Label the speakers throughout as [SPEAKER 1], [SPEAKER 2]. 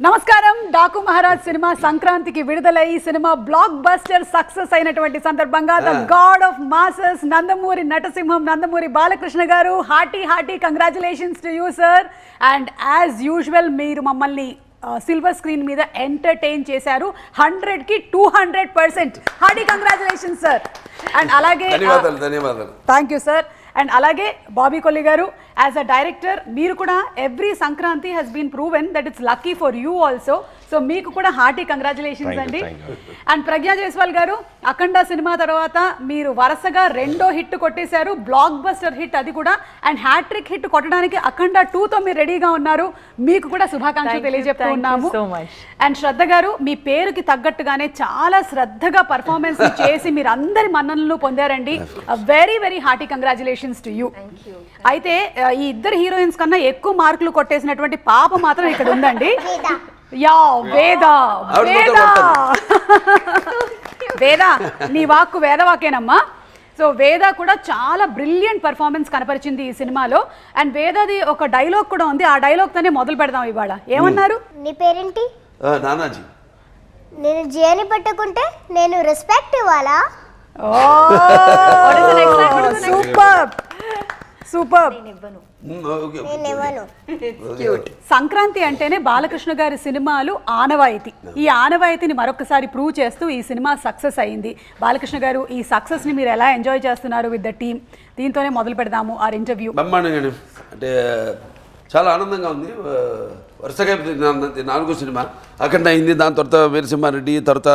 [SPEAKER 1] నమస్కారం. డాకు మహారాజ్ సినిమా సంక్రాంతికి విడుదలై సినిమా బ్లాక్ బస్టర్ సక్సెస్ అయినటువంటి సందర్భంగా the god of masses Nandamuri Natasimham Nandamuri Balakrishna garu hearty congratulations to you sir. And as usual మీరు మమ్మల్ని సిల్వర్ స్క్రీన్ మీద ఎంటర్టైన్ చేశారు. 100కి 200%. Hearty congratulations sir. అండ్ అలాగే
[SPEAKER 2] ధన్యవాదాలు.
[SPEAKER 1] Thank you sir. అండ్ అలాగే బాబీ కొల్లి గారు యాజ్ అ డైరెక్టర్ మీరు కూడా every Sankranti has been proven that it's lucky for you also. So మీకు కూడా హార్టీ కంగ్రాచులేషన్స్ అండి. అండ్ ప్రజ్ఞా జైస్వాల్ గారు అఖండ సినిమా తర్వాత మీరు వరుసగా 2వ హిట్ కొట్టేశారు, బ్లాక్ బస్టర్ హిట్ అది కూడా. అండ్ హ్యాట్రిక్ హిట్ కొట్టడానికి అఖండ 2తో మీరు రెడీగా ఉన్నారు. మీకు కూడా శుభాకాంక్షలు తెలియజెప్తూ ఉన్నాము. అండ్ శ్రద్ధ గారు మీ పేరుకి తగ్గట్టుగానే చాలా శ్రద్ధగా పర్ఫార్మెన్స్ చేసి మీరు అందరి మన్ననలు పొందారండి. Very very hearty congratulations to you. అయితే ఈ ఇద్దరు హీరోయిన్స్ కన్నా ఎక్కువ మార్కులు కొట్టేసినటువంటి పాప మాత్రం ఇక్కడ ఉందండి. యా వేద వేద నీ వాక్కు వేదవాకేనమ్మా. సో వేద కూడా చాలా బ్రిలియంట్ పర్ఫార్మెన్స్ కనపరిచింది ఈ సినిమాలో. అండ్ వేదది ఒక డైలాగ్ కూడా ఉంది, ఆ డైలాగ్ తోనే మొదలు పెడదాం ఇవాళ. ఏమన్నారు?
[SPEAKER 3] నీ పేరేంటి?
[SPEAKER 2] నానాజీ.
[SPEAKER 3] నేను జియాని పట్టుకుంటే నేను రెస్పెక్ట్ ఇవ్వాలా?
[SPEAKER 1] Super super. సంక్రాంతి అంటేనే బాలకృష్ణ గారి సినిమాలు ఆనవాయితీ. ఈ ఆనవాయితీని మరొకసారి ప్రూవ్ చేస్తూ ఈ సినిమా సక్సెస్ అయింది. బాలకృష్ణ గారు ఈ సక్సెస్ ని మీరు ఎలా ఎంజాయ్ చేస్తున్నారు విత్ ద టీమ్? దీంతోనే మొదలు పెడదాము ఆర్ ఇంటర్వ్యూ.
[SPEAKER 2] బ్రహ్మాండంగా అంటే చాలా ఆనందంగా ఉంది. వరుసగా 4వ సినిమా అఖండ అయింది, దాని తర్వాత వీరసింహారెడ్డి, తర్వాత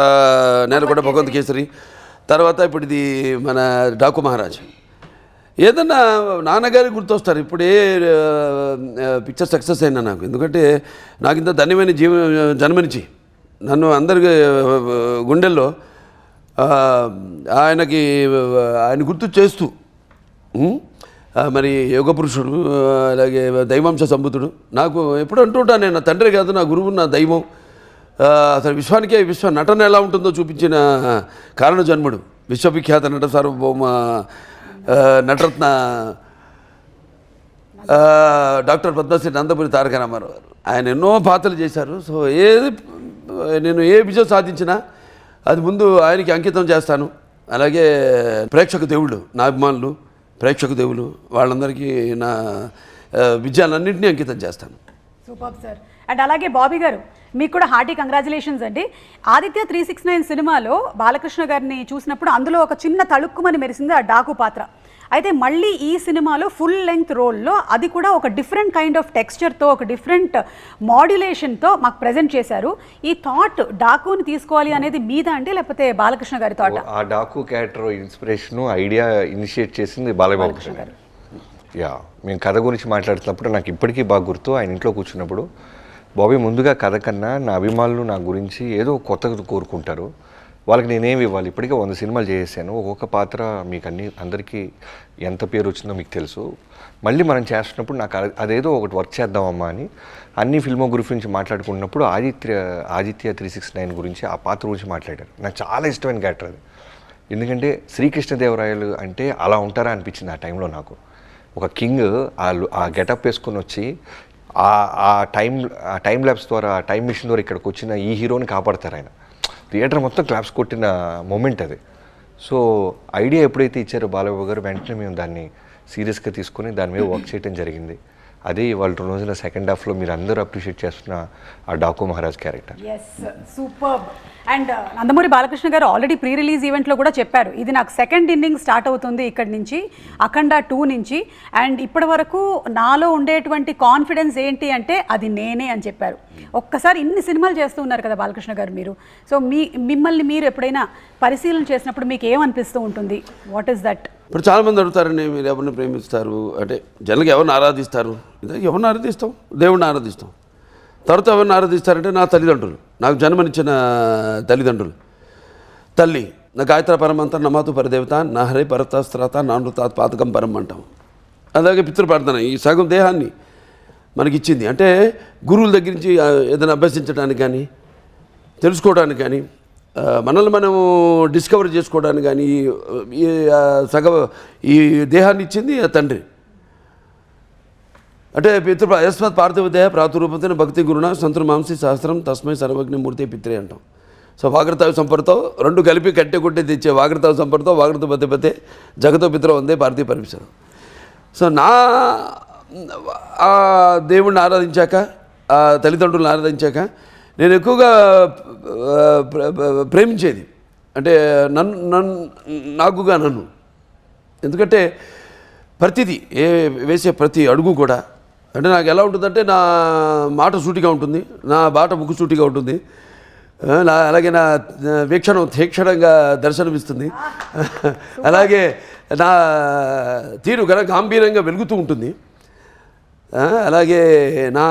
[SPEAKER 2] నేలకొండ భగవంత్ కేసరి, తర్వాత ఇప్పుడు ఇది మన డాకు మహారాజ్. ఏదన్నా నాన్నగారికి గుర్తొస్తారు. ఇప్పుడే పిక్చర్ సక్సెస్ అయినా నాకు, ఎందుకంటే నాకు ఇంత ధన్యమైన జన్మనిచ్చి నన్ను అందరికి గుండెల్లో ఆయన గుర్తు చేస్తూ మరి యోగ పురుషుడు, అలాగే దైవాంశ సంబుతుడు. నాకు ఎప్పుడు అంటుంటాను, నేను నా తండ్రి కాదు, నా గురువు, నా దైవం. అసలు విశ్వానికే నటన ఎలా ఉంటుందో చూపించిన కారణ జన్ముడు, విశ్వవిఖ్యాత నట సార్వభౌమ నటరత్న డాక్టర్ పద్మశ్రీ నందమూరి తారక రామారావు గారు. ఆయన ఎన్నో పాత్రలు చేశారు. సో నేను ఏ విజయం సాధించినా అది ముందు ఆయనకి అంకితం చేస్తాను. అలాగే ప్రేక్షక దేవుళ్ళు, నా అభిమానులు, ప్రేక్షక దేవులు, వాళ్ళందరికీ నా విజయాలన్నింటినీ అంకితం చేస్తాను.
[SPEAKER 1] Super sir. అండ్ అలాగే బాబీ గారు మీకు కూడా హార్టీ కంగ్రాచులేషన్స్ అండి. ఆదిత్య 369 సినిమాలో బాలకృష్ణ గారిని చూసినప్పుడు అందులో ఒక చిన్న తళుక్కుమని మెరిసింది ఆ డాకు పాత్ర. అయితే మళ్ళీ ఈ సినిమాలో ఫుల్ లెంగ్త్ రోల్లో అది కూడా ఒక డిఫరెంట్ కైండ్ ఆఫ్ టెక్స్చర్తో, ఒక డిఫరెంట్ మాడ్యులేషన్తో మాకు ప్రజెంట్ చేశారు. ఈ థాట్ డాకుని తీసుకోవాలి అనేది మీద అంటే లేకపోతే బాలకృష్ణ గారి థాట్?
[SPEAKER 4] ఆ Daaku character inspiration idea initiate చేసింది బాలకృష్ణ గారు. యా, మేము కథ గురించి మాట్లాడుతున్నప్పుడు నాకు ఇప్పటికీ బాగా గుర్తు. ఆయన ఇంట్లో కూర్చున్నప్పుడు, బాబీ ముందుగా కథ కన్నా నా అభిమానులు నా గురించి ఏదో కొత్తగా కోరుకుంటారు, వాళ్ళకి నేనేమి ఇవ్వాలి? ఇప్పటికే 100 సినిమాలు చేసాను, ఒక్కొక్క పాత్ర మీకు అందరికీ ఎంత పేరు వచ్చిందో మీకు తెలుసు. మళ్ళీ మనం చేస్తున్నప్పుడు నాకు అదేదో ఒకటి వర్క్ చేద్దామమ్మా అని అన్ని ఫిల్మోగ్రఫీ నుంచి మాట్లాడుకున్నప్పుడు ఆదిత్య 369 గురించి, ఆ పాత్ర గురించి మాట్లాడారు. నాకు చాలా ఇష్టమైన క్యారెక్టర్ అది. ఎందుకంటే శ్రీకృష్ణదేవరాయలు అంటే అలా ఉంటారా అనిపించింది ఆ టైంలో నాకు. ఒక కింగ్ ఆ గెటప్ వేసుకొని వచ్చి ఆ టైం ల్యాబ్స్ ద్వారా, ఆ టైం మిషన్ ద్వారా ఇక్కడికి వచ్చిన ఈ హీరోని కాపాడతారు ఆయన. థియేటర్ మొత్తం క్లాప్స్ కొట్టిన మూమెంట్ అది. సో ఐడియా ఎప్పుడైతే ఇచ్చారో బాలబాబు గారు, వెంటనే మేము దాన్ని సీరియస్గా తీసుకొని దాని మీద వర్క్ చేయడం జరిగింది. అదే ఇవాళ 2 రోజుల సెకండ్ హాఫ్లో మీరు అందరూ అప్రిషియేట్ చేస్తున్న ఆ Daaku Maharaaj character.
[SPEAKER 1] Yes, super. And Nandamuri Balakrishna గారు ఆల్రెడీ ప్రీ రిలీజ్ ఈవెంట్లో కూడా చెప్పారు, ఇది నాకు సెకండ్ ఇన్నింగ్ స్టార్ట్ అవుతుంది ఇక్కడి నుంచి, అఖండ 2 నుంచి. అండ్ ఇప్పటి వరకు నాలో ఉండేటువంటి కాన్ఫిడెన్స్ ఏంటి అంటే అది నేనే అని చెప్పారు. ఒక్కసారి ఇన్ని సినిమాలు చేస్తూ ఉన్నారు కదా బాలకృష్ణ గారు మీరు. సో మిమ్మల్ని మీరు ఎప్పుడైనా పరిశీలన చేసినప్పుడు మీకు ఏమనిపిస్తూ ఉంటుంది? What is that?
[SPEAKER 2] ఇప్పుడు చాలామంది అడుగుతారండి, మీరు ఎవరిని ప్రేమిస్తారు అంటే, జనరల్గా ఎవరిని ఆరాధిస్తారు? ఎవరిని ఆరాధిస్తాం? దేవుడిని ఆరాధిస్తాం. తర్వాత ఎవరిని ఆరాధిస్తారంటే నా తల్లిదండ్రులు, నాకు జన్మనిచ్చిన తల్లిదండ్రులు. తల్లి నా గాయత్ర పరమంత నమాతు పరదేవత, నా హరే పరతాస్త్రాత, నా నృతాత్ పాతకం పరం అంటాం. అలాగే పితృప్రార్థన, ఈ సగం దేహాన్ని మనకిచ్చింది. అంటే గురువుల దగ్గర నుంచి ఏదైనా అభ్యసించడానికి కానీ, తెలుసుకోవడానికి కానీ, మనల్ని మనము డిస్కవర్ చేసుకోవడానికి కానీ ఈ దేహాన్ని ఇచ్చింది తండ్రి. అంటే యస్మత్ పార్థివదేహ ప్రాతురూపతిన భక్తి గురుణ సంతుర్ మాంసి సహస్రం తస్మై సర్వజ్ఞ మూర్తి పిత్రే అంటాం. సో వాగ్రతావి సంపర్తో రెండు కలిపి కట్టె కొట్టి తెచ్చే వాగ్రతావి సంపర్తో వాగ్రత పతిపతే జగతో పిత్ర వందే పార్థివ పరమేశ్వరం. సో ఆ దేవుణ్ణి ఆరాధించాక, ఆ తల్లిదండ్రులను ఆరాధించాక నేను ఎక్కువగా ప్రేమించేది అంటే నాకుగా నన్ను. ఎందుకంటే ప్రతిదీ వేసే ప్రతి అడుగు కూడా అంటే నాకు ఎలా ఉంటుందంటే నా మాట సూటిగా ఉంటుంది, నా బాట ముక్కు సూటిగా ఉంటుంది, అలాగే నా వీక్షణం తీక్షణంగా దర్శనమిస్తుంది, అలాగే నా తీరు గాంభీర్యంగా వెలుగుతూ ఉంటుంది, అలాగే నా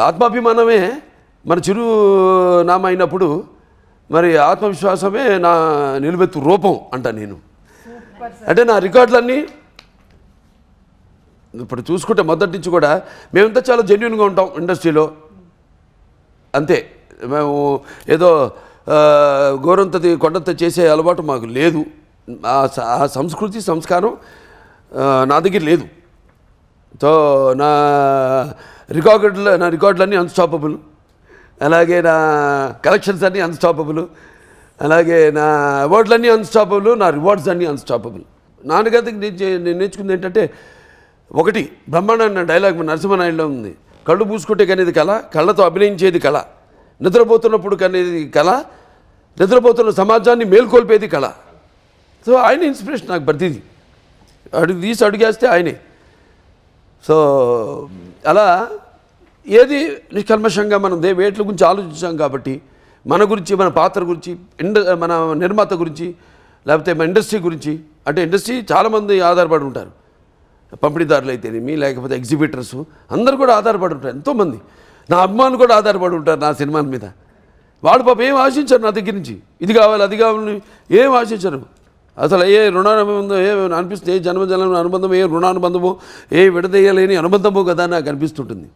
[SPEAKER 2] ఆత్మాభిమానమే మన చిరునామా అయినప్పుడు మరి ఆత్మవిశ్వాసమే నా నిలువెత్తు రూపం అంట నేను. అంటే నా రికార్డులన్నీ ఇప్పుడు చూసుకుంటే మొదటి నుంచి కూడా మేమంతా చాలా జెన్యున్గా ఉంటాం ఇండస్ట్రీలో, అంతే. మేము ఏదో గోరంతది కొండంత చేసే అలవాటు మాకు లేదు. ఆ సంస్కృతి సంస్కారం నా దగ్గర లేదు. సో నా రికార్డులన్నీ అన్స్టాపబుల్, అలాగే నా కలెక్షన్స్ అన్నీ అన్స్టాపబుల్, అలాగే నా అవార్డులన్నీ అన్స్టాపబుల్, నా రివార్డ్స్ అన్నీ అన్స్టాపబుల్. నాన్నగారికి నేను నేర్చుకుంది ఏంటంటే ఒకటి బ్రహ్మాండ డైలాగ్ నరసింహనాయుడులో ఉంది, కళ్ళు పూసుకుంటే కనేది కళ, కళ్ళతో అభినయించేది కళ, నిద్రపోతున్నప్పుడు కనేది కళ, నిద్రపోతున్న సమాజాన్ని మేల్కొల్పేది కళ. సో ఆయన ఇన్స్పిరేషన్ నాకు ప్రతిదీ అడుగేస్తే ఆయనే. సో అలా ఏది నిష్కల్మషంగా మనం వేట్ల గురించి ఆలోచించాం కాబట్టి మన గురించి, మన పాత్ర గురించి, మన నిర్మాత గురించి, లేకపోతే మన ఇండస్ట్రీ గురించి. అంటే ఇండస్ట్రీ చాలామంది ఆధారపడి ఉంటారు, పంపిణీదారులు అయితేనేమి, లేకపోతే ఎగ్జిబిటర్స్ అందరూ కూడా ఆధారపడి ఉంటారు. ఎంతోమంది నా అభిమానులు కూడా ఆధారపడి ఉంటారు నా సినిమాల మీద. వాడు పాప ఏం ఆశించారు నా దగ్గర నుంచి, ఇది కావాలి అది కావాలని ఏం ఆశించరు. అసలు ఏ రుణానుబంధం ఏ అనిపిస్తుంది, ఏ జన్మజన్మ అనుబంధం, ఏ రుణానుబంధమో, ఏ విడదీయలేని అనుబంధమో కదా నాకు అనిపిస్తుంటుంది.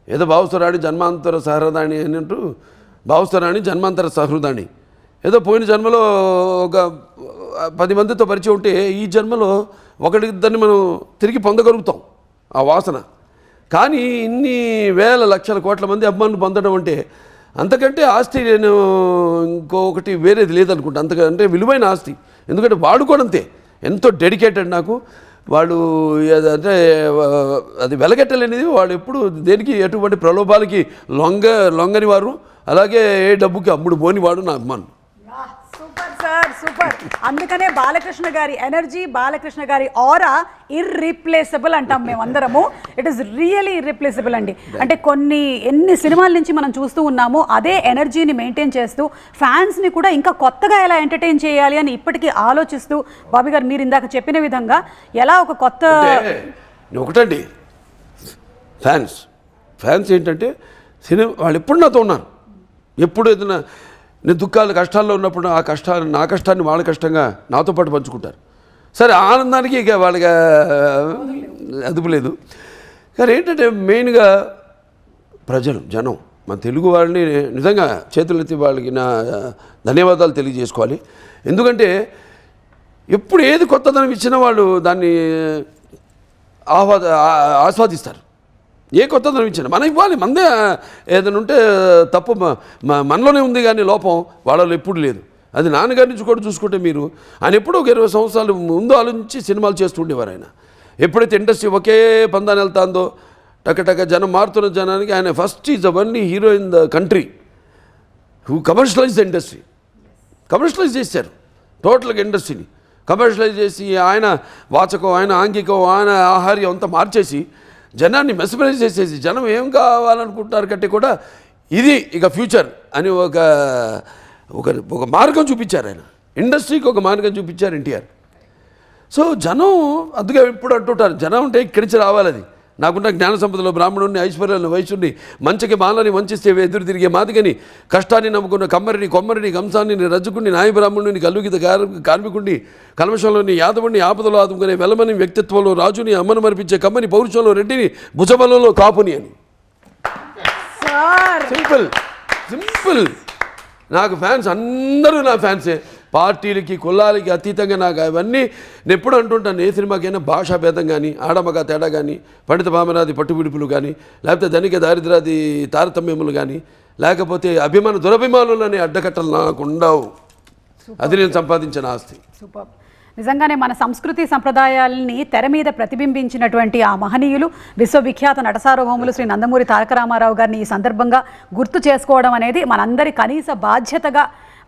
[SPEAKER 2] ఏదో భావస్వరాణి జన్మాంతర సహృదాణి అన్నట్టు, భావస్వరాణి జన్మాంతర సహృదాణి. ఏదో పోయిన జన్మలో ఒక 10 మందితో పరిచయం ఉంటే ఈ జన్మలో ఒకటిద్దరిని మనం తిరిగి పొందగలుగుతాం ఆ వాసన. కానీ ఇన్ని వేల లక్షల కోట్ల మంది అభిమానులు పొందడం అంటే అంతకంటే ఆస్తి నేను ఇంకొకటి వేరేది లేదనుకుంటా. అంతకంటే విలువైన ఆస్తి. ఎందుకంటే వాడు కూడా అంతే ఎంతో డెడికేటెడ్ నాకు. వాడు అంటే అది వెలగట్టలేనిది. వాడు ఎప్పుడు దేనికి ఎటువంటి ప్రలోభాలకి లొంగని వారు, అలాగే ఏ డబ్బుకి అమ్ముడు పోని వాడు నా అభిమానులు.
[SPEAKER 1] Super sir, super. అందుకనే బాలకృష్ణ గారి ఎనర్జీ, బాలకృష్ణ గారి ఆరా ఇర్రీప్లేసబుల్ అంటాం మేమందరము. ఇట్ ఈస్ రియలీ ఇర్రీప్లేసబుల్ అండి. అంటే ఎన్ని సినిమాల నుంచి మనం చూస్తూ ఉన్నామో అదే ఎనర్జీని మెయింటైన్ చేస్తూ ఫ్యాన్స్ని కూడా ఇంకా కొత్తగా ఎలా ఎంటర్టైన్ చేయాలి అని ఇప్పటికీ ఆలోచిస్తూ, బాబీ గారు మీరు ఇందాక చెప్పిన విధంగా ఎలా ఒక కొత్త
[SPEAKER 2] ఒకటండి ఫ్యాన్స్ ఏంటంటే సినిమా వాళ్ళు ఎప్పుడు నాతో ఉన్నారు. ఎప్పుడు ఏదైనా నేను దుఃఖాలు కష్టాల్లో ఉన్నప్పుడు నా కష్టాన్ని వాళ్ళ కష్టంగా నాతో పాటు పంచుకుంటారు. సరే ఆనందానికి ఇక వాళ్ళకి అదుపు లేదు. కానీ ఏంటంటే మెయిన్గా ప్రజలు, జనం, మన తెలుగు వాళ్ళని నిజంగా చేతులెత్తి వాళ్ళకి నా ధన్యవాదాలు తెలియజేసుకోవాలి. ఎందుకంటే ఎప్పుడు ఏది కొత్తదనం ఇచ్చినా వాళ్ళు దాన్ని ఆస్వాదిస్తారు. ఏ కొత్తదనం ఇచ్చినా మనం ఇవ్వాలి. మందే ఏదైనా ఉంటే తప్పు మనలోనే ఉంది, కానీ లోపం వాళ్ళలో ఎప్పుడు లేదు. అది నాన్నగారి నుంచి కూడా చూసుకుంటే మీరు ఆయన ఎప్పుడూ ఒక 20 సంవత్సరాలు ముందు ఆలోచించి సినిమాలు చేస్తూ ఉండేవారు. ఆయన ఎప్పుడైతే ఇండస్ట్రీ ఒకే పందాన్ని వెళ్తాందో టక జనం మారుతున్న జనానికి ఆయన first is the only hero in the country who commercialise the industry. Commercialise చేశారు టోటల్గా ఇండస్ట్రీని. కమర్షియలైజ్ చేసి ఆయన వాచకం, ఆయన ఆంగికం, ఆయన ఆహార్యం అంతా మార్చేసి జనాన్ని మెస్మరైజ్ చేసేసి జనం ఏం కావాలనుకుంటున్నారు కంటే కూడా ఇది ఇక ఫ్యూచర్ అని ఒక మార్గం చూపించారు ఆయన. ఇండస్ట్రీకి ఒక మార్గం చూపించారు ఎన్టీఆర్. సో జనం అందుకే ఎప్పుడు అంటుంటారు, జనం అంటే ఇక్కడి నుంచి రావాలి. అది నాకున్న జ్ఞాన సంపదలో బ్రాహ్మణుడిని, ఐశ్వర్యాలను, వైశ్యుడిని, మంచికి మాలని వంచిస్తే ఎదురు తిరిగే మాదిగని, కష్టాన్ని నమ్ముకున్న కమ్మరిని, కొమ్మరిని, కంసాన్ని, రజ్జుకుని, నాయ బ్రాహ్మణుని, కల్లుగిత కార్మికుడిని, కల్మషంలోని యాదవుడిని, ఆపదలో ఆదుకునే వెలమని, వ్యక్తిత్వంలో రాజుని, అమ్మను మరిపించే కమ్మని, పౌరుషంలో రెడ్డిని, భుజబలంలో కాపుని అని. సింపుల్. నాకు ఫ్యాన్స్ అందరూ నా ఫ్యాన్సే. పార్టీలకి కులాలకి అతీతంగా నాకు అవన్నీ నేను ఎప్పుడు అంటుంటాను, ఏ సినిమాకైనా భాషా భేదం కానీ, ఆడమగ తేడా కానీ, పండిత భామనాది పట్టుబిడుపులు కానీ, లేకపోతే ధనిక దారిద్రాది తారతమ్యములు కానీ, లేకపోతే అభిమాన దురభిమానులని అడ్డకట్టలు నాకు ఉండవు. అది నేను సంపాదించిన ఆస్తి.
[SPEAKER 1] సూపర్. నిజంగానే మన సంస్కృతి సంప్రదాయాలని తెర మీద ప్రతిబింబించినటువంటి ఆ మహనీయులు విశ్వవిఖ్యాత నటసార్వభౌములు శ్రీ నందమూరి తారక రామారావు గారిని ఈ సందర్భంగా గుర్తు చేసుకోవడం అనేది మనందరి కనీస బాధ్యతగా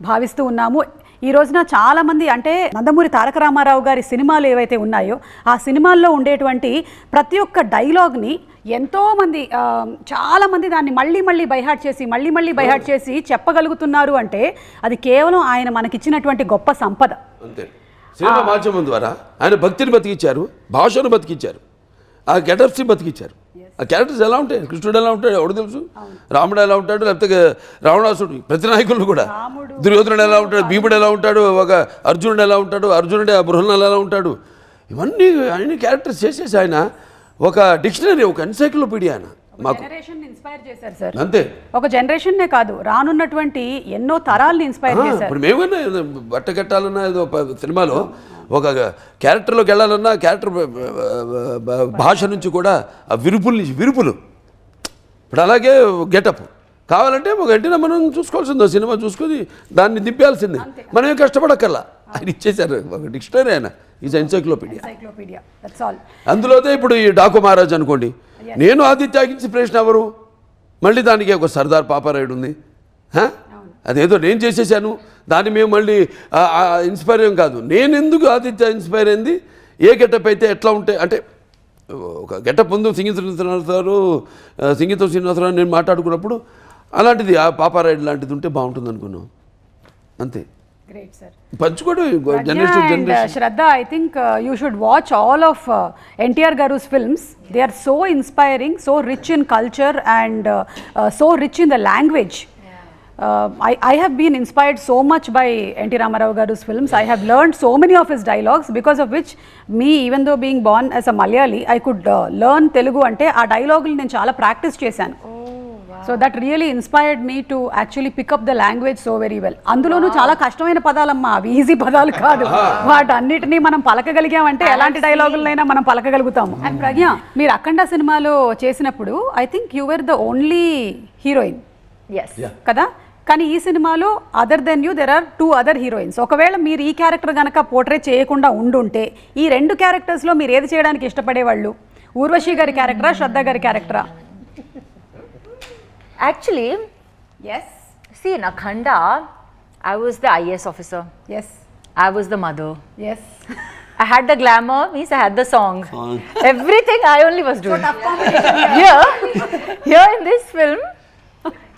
[SPEAKER 1] భావిస్తూ ఉన్నాము. ఈ రోజున చాలామంది అంటే నందమూరి తారక రామారావు గారి సినిమాలు ఏవైతే ఉన్నాయో ఆ సినిమాల్లో ఉండేటువంటి ప్రతి ఒక్క డైలాగ్ని ఎంతోమంది చాలామంది దాన్ని మళ్ళీ బైహార్ట్ చేసి చెప్పగలుగుతున్నారు అంటే అది కేవలం ఆయన మనకిచ్చినటువంటి గొప్ప సంపద.
[SPEAKER 2] అంతే. సినిమా మాధ్యమం ద్వారా ఆయన భక్తిని బతికిచ్చారు, భాషను బతికిచ్చారు, ఆ గెటప్స్ని బతికిచ్చారు. ఆ క్యారెక్టర్స్ ఎలా ఉంటాయి, కృష్ణుడు ఎలా ఉంటాడు ఎవడు తెలుసు, రాముడు ఎలా ఉంటాడు, లేకపోతే రావణాసుడు, ప్రతి నాయకులు కూడా, దుర్యోధనుడు ఎలా ఉంటాడు, భీముడు ఎలా ఉంటాడు, ఒక అర్జునుడు ఎలా ఉంటాడు, అర్జునుడే ఆ బృహన్నలు ఎలా ఉంటాడు, ఇవన్నీ ఆయన క్యారెక్టర్స్ చేసేసి ఆయన ఒక డిక్షనరీ, ఒక ఎన్సైక్లోపీడియా ఆయన మాకు
[SPEAKER 1] ఇన్స్పైర్ చేశారు సార్.
[SPEAKER 2] అంతే.
[SPEAKER 1] ఒక జనరేషన్నే కాదు, రానున్నటువంటి ఎన్నో తరాల్ని ఇన్స్పైర్ చేశారు.
[SPEAKER 2] ఇప్పుడు మేమన్నా బట్ట కట్టాలన్నా ఏదో సినిమాలో ఒక క్యారెక్టర్లోకి వెళ్ళాలన్నా క్యారెక్టర్ భాష నుంచి కూడా ఆ విరుపులు ఇప్పుడు అలాగే గెటప్ కావాలంటే ఒక గంటనే మనం చూసుకోవాల్సిందో, సినిమా చూసుకొని దాన్ని దింపేయాల్సిందే, మనమే కష్టపడక్కర్లా. ఆయన ఇచ్చేశారు ఒక డిక్షనరీ, ఆయన ఈజ్ ఎన్సైక్లోపీడియా. అందులోనే ఇప్పుడు ఈ డాకు మహారాజ్ అనుకోండి, నేను ఆదిత్యకి ఇన్స్పిరేషన్ ఎవరు, మళ్ళీ దానికి ఒక సర్దార్ పాపారాయుడు ఉంది, అదేదో నేను చేసేసాను దాన్ని మేము మళ్ళీ ఇన్స్పైర్ ఏం కాదు. నేను ఎందుకు ఆదిత్య ఇన్స్పైర్ అయింది, ఏ గెటప్ అయితే ఎట్లా ఉంటే అంటే ఒక గెటప్ ముందు సంగీతం శ్రీనివాసరావు నేను మాట్లాడుకున్నప్పుడు అలాంటిది ఆ పాపారాయుడు లాంటిది ఉంటే బాగుంటుంది అనుకున్నాం. అంతే.
[SPEAKER 1] Great, sir.
[SPEAKER 2] పంచుకోవడం generation.
[SPEAKER 1] Shraddha, I think you should watch all of NTR Garu's films. They are so inspiring, so rich in culture and so rich in the language. I have been inspired so much by NT Ramarao Garu's films. I have learned so many of his dialogues, because of which me, even though being born as a Malayali, I could learn Telugu ante aa dialogue ni nenu chaala practice chesanu. So that really inspired me to actually pick up the language so very well. అందులోనూ చాలా కష్టమైన పదాలమ్మా, అవి easy పదాలు కాదు. వాటన్నిటినీ మనం పలకగలిగామంటే ఎలాంటి డైలాగులైనా మనం పలకగలుగుతాము. అండ్ ప్రజ్ఞ, మీరు అఖండ సినిమాలో చేసినప్పుడు I think you were the only heroine కదా, కానీ ఈ సినిమాలో other than you there are 2 other heroines. ఒకవేళ మీరు ఈ క్యారెక్టర్ కనుక పోర్ట్రే చేయకుండా ఉండుంటే ఈ 2 క్యారెక్టర్స్లో మీరు ఏది చేయడానికి ఇష్టపడేవాళ్ళు? ఊర్వశి గారి క్యారెక్టరా, శ్రద్ధ గారి క్యారెక్టరా?
[SPEAKER 5] Actually,
[SPEAKER 1] yes.
[SPEAKER 5] See, in Akhanda, I was the IAS officer.
[SPEAKER 1] Yes.
[SPEAKER 5] I was the mother.
[SPEAKER 1] Yes.
[SPEAKER 5] I had the glamour, means I had the song. Everything I only was doing.
[SPEAKER 1] So tough competition.
[SPEAKER 5] Here in this film,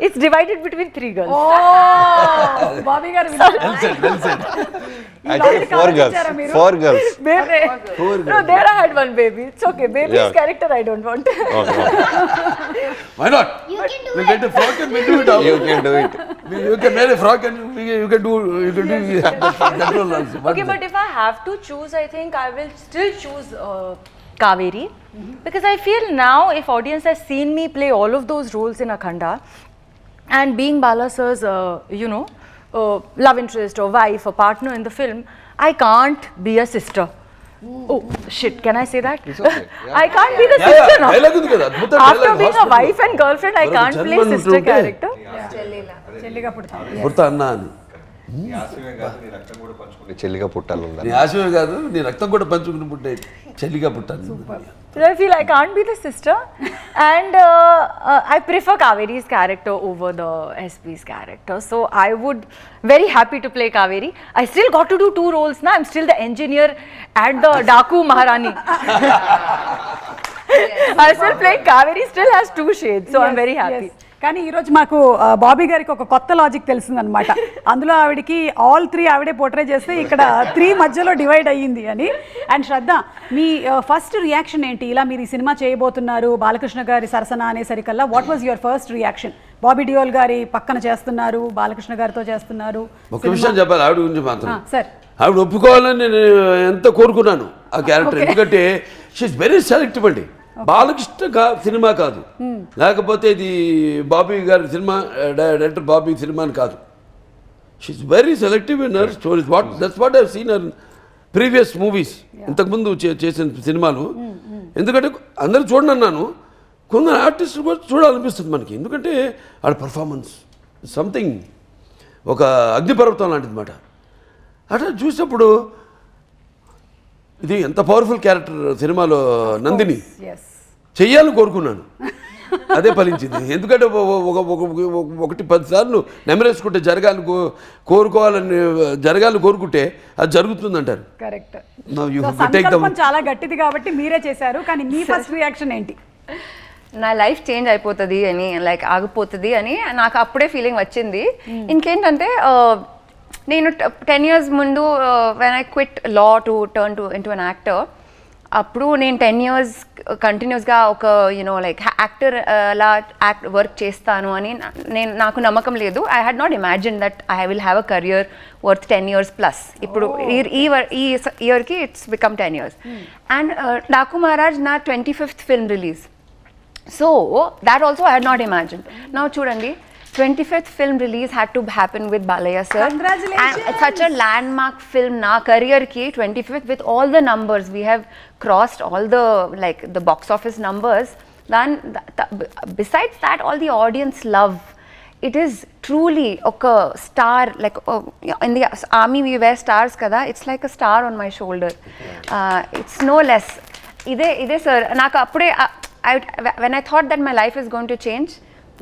[SPEAKER 5] it's divided between 3 girls.
[SPEAKER 1] Oh, Bobby garu.
[SPEAKER 2] Well said.
[SPEAKER 4] Actually, 4 girls. 4 girls.
[SPEAKER 5] Baby. No, there I had one baby. It's okay. Baby's character I don't want.
[SPEAKER 4] Okay.
[SPEAKER 2] Why not?
[SPEAKER 3] You can do
[SPEAKER 2] we
[SPEAKER 3] it.
[SPEAKER 2] get a frock and we do it.
[SPEAKER 4] You can do it.
[SPEAKER 2] You can wear a frock and you can do that role also.
[SPEAKER 5] Okay, but if I have to choose, I think I will still choose Kaveri. Because I feel now, if audience has seen me play all of those roles in Akhanda, and being Bala sir's, love interest or wife or partner in the film, I can't be a sister. Oh shit, can I say that?
[SPEAKER 4] It's okay. Yeah.
[SPEAKER 5] I can't be the sister now. After being a
[SPEAKER 2] After
[SPEAKER 5] wife and girlfriend, I can't play sister character.
[SPEAKER 1] చెల్లిగా పుడతాం.
[SPEAKER 2] పుడతా అన్నా అని.
[SPEAKER 4] చెల్లిగా పుట్టాలి.
[SPEAKER 2] నీ ఆశమే కాదు, నీ రక్తం కూడా పంచుకుని పుట్టే చెల్లిగా పుట్టాను.
[SPEAKER 5] So I feel I can't be the sister, and I prefer Kaveri's character over the SP's character. So I would very happy to play Kaveri. I still got to do 2 roles now. I'm still the engineer and the Daku Maharani. I still play Kaveri. Still has 2 shades, so I'm very happy.
[SPEAKER 1] కానీ ఈరోజు మాకు బాబీ గారికి ఒక కొత్త logic తెలిసిందనమాట. అందులో ఆవిడకి all 3 ఆవిడే portray చేస్తే ఇక్కడ 3 మధ్యలో డివైడ్ అయ్యింది అని. అండ్ శ్రద్ధ, మీ ఫస్ట్ రియాక్షన్ ఏంటి? ఇలా మీరు ఈ సినిమా చేయబోతున్నారు, బాలకృష్ణ గారి సరసన అనేసరికల్లా what was your first reaction? Bobby Deol గారి పక్కన చేస్తున్నారు, బాలకృష్ణ గారితో చేస్తున్నారు.
[SPEAKER 2] ఒక విషయం చెప్పాలి ఆవిడ గురించి మాత్రం.
[SPEAKER 1] సార్,
[SPEAKER 2] ఆవిడ ఒప్పుకోవాలని నేను ఎంత కోరుకున్నాను ఆ క్యారెక్టర్. ఎందుకంటే షీఈస్ వెరీ సెలెక్టివ్ అండి. బాలకృష్ణ సినిమా కాదు, లేకపోతే ఇది బాబీ గారి సినిమా, డైరెక్టర్ బాబీ సినిమా అని కాదు. She is very selective in her stories. That's what I seen her previous movies. ఇంతకుముందు చేసిన సినిమాలు. ఎందుకంటే అందరూ చూడండి అన్నాను, కొందరు ఆర్టిస్టులు కూడా చూడాలనిపిస్తుంది మనకి. ఎందుకంటే ఆడ పర్ఫార్మెన్స్ సంథింగ్ ఒక అగ్నిపర్వతం లాంటిది మాట. అట్లా చూసినప్పుడు ఇది ఎంత పవర్ఫుల్ క్యారెక్టర్ సినిమాలో నందిని చెయ్యాలని కోరుకున్నాను, అదే ఫలించింది. ఎందుకంటే ఒకటి 10 సార్లు నెమరేసుకుంటే జరగాలని కోరుకుంటే అది జరుగుతుంది అంటారు.
[SPEAKER 1] కరెక్ట్.
[SPEAKER 2] సంకల్పం
[SPEAKER 1] చాలా గట్టిది కాబట్టి మీరే చేశారు. కానీ మీ ఫస్ట్ రియాక్షన్ ఏంటి?
[SPEAKER 5] నా లైఫ్ చేంజ్ అయిపోతుంది అని, లైక్ ఆగిపోతుంది అని నాకు అప్పుడే ఫీలింగ్ వచ్చింది. ఇంకేంటంటే నేను 10 years ముందు when I quit law to turn into an actor, అప్పుడు నేను 10 years కంటిన్యూస్గా ఒక లైక్ యాక్టర్ లా వర్క్ చేస్తాను అని నాకు నమ్మకం లేదు. I had not imagine that I will have a career worth 10 years plus. ఇప్పుడు ఈ ఇయర్కి it's become 10 years. And Daaku Maharaj నా 25th film release. So that also I had not imagined. Now chudandi, 25th film release had to happen with Balaya sir.
[SPEAKER 1] Congratulations.
[SPEAKER 5] And it's such a landmark film na career ki 25th with all the numbers. We have crossed all the the box office numbers. Then besides that, all the audience love. It is truly a star, like in the army we wear stars kada. It's like a star on my shoulder. It's no less. Ide sir naku appude when I thought that my life is going to change,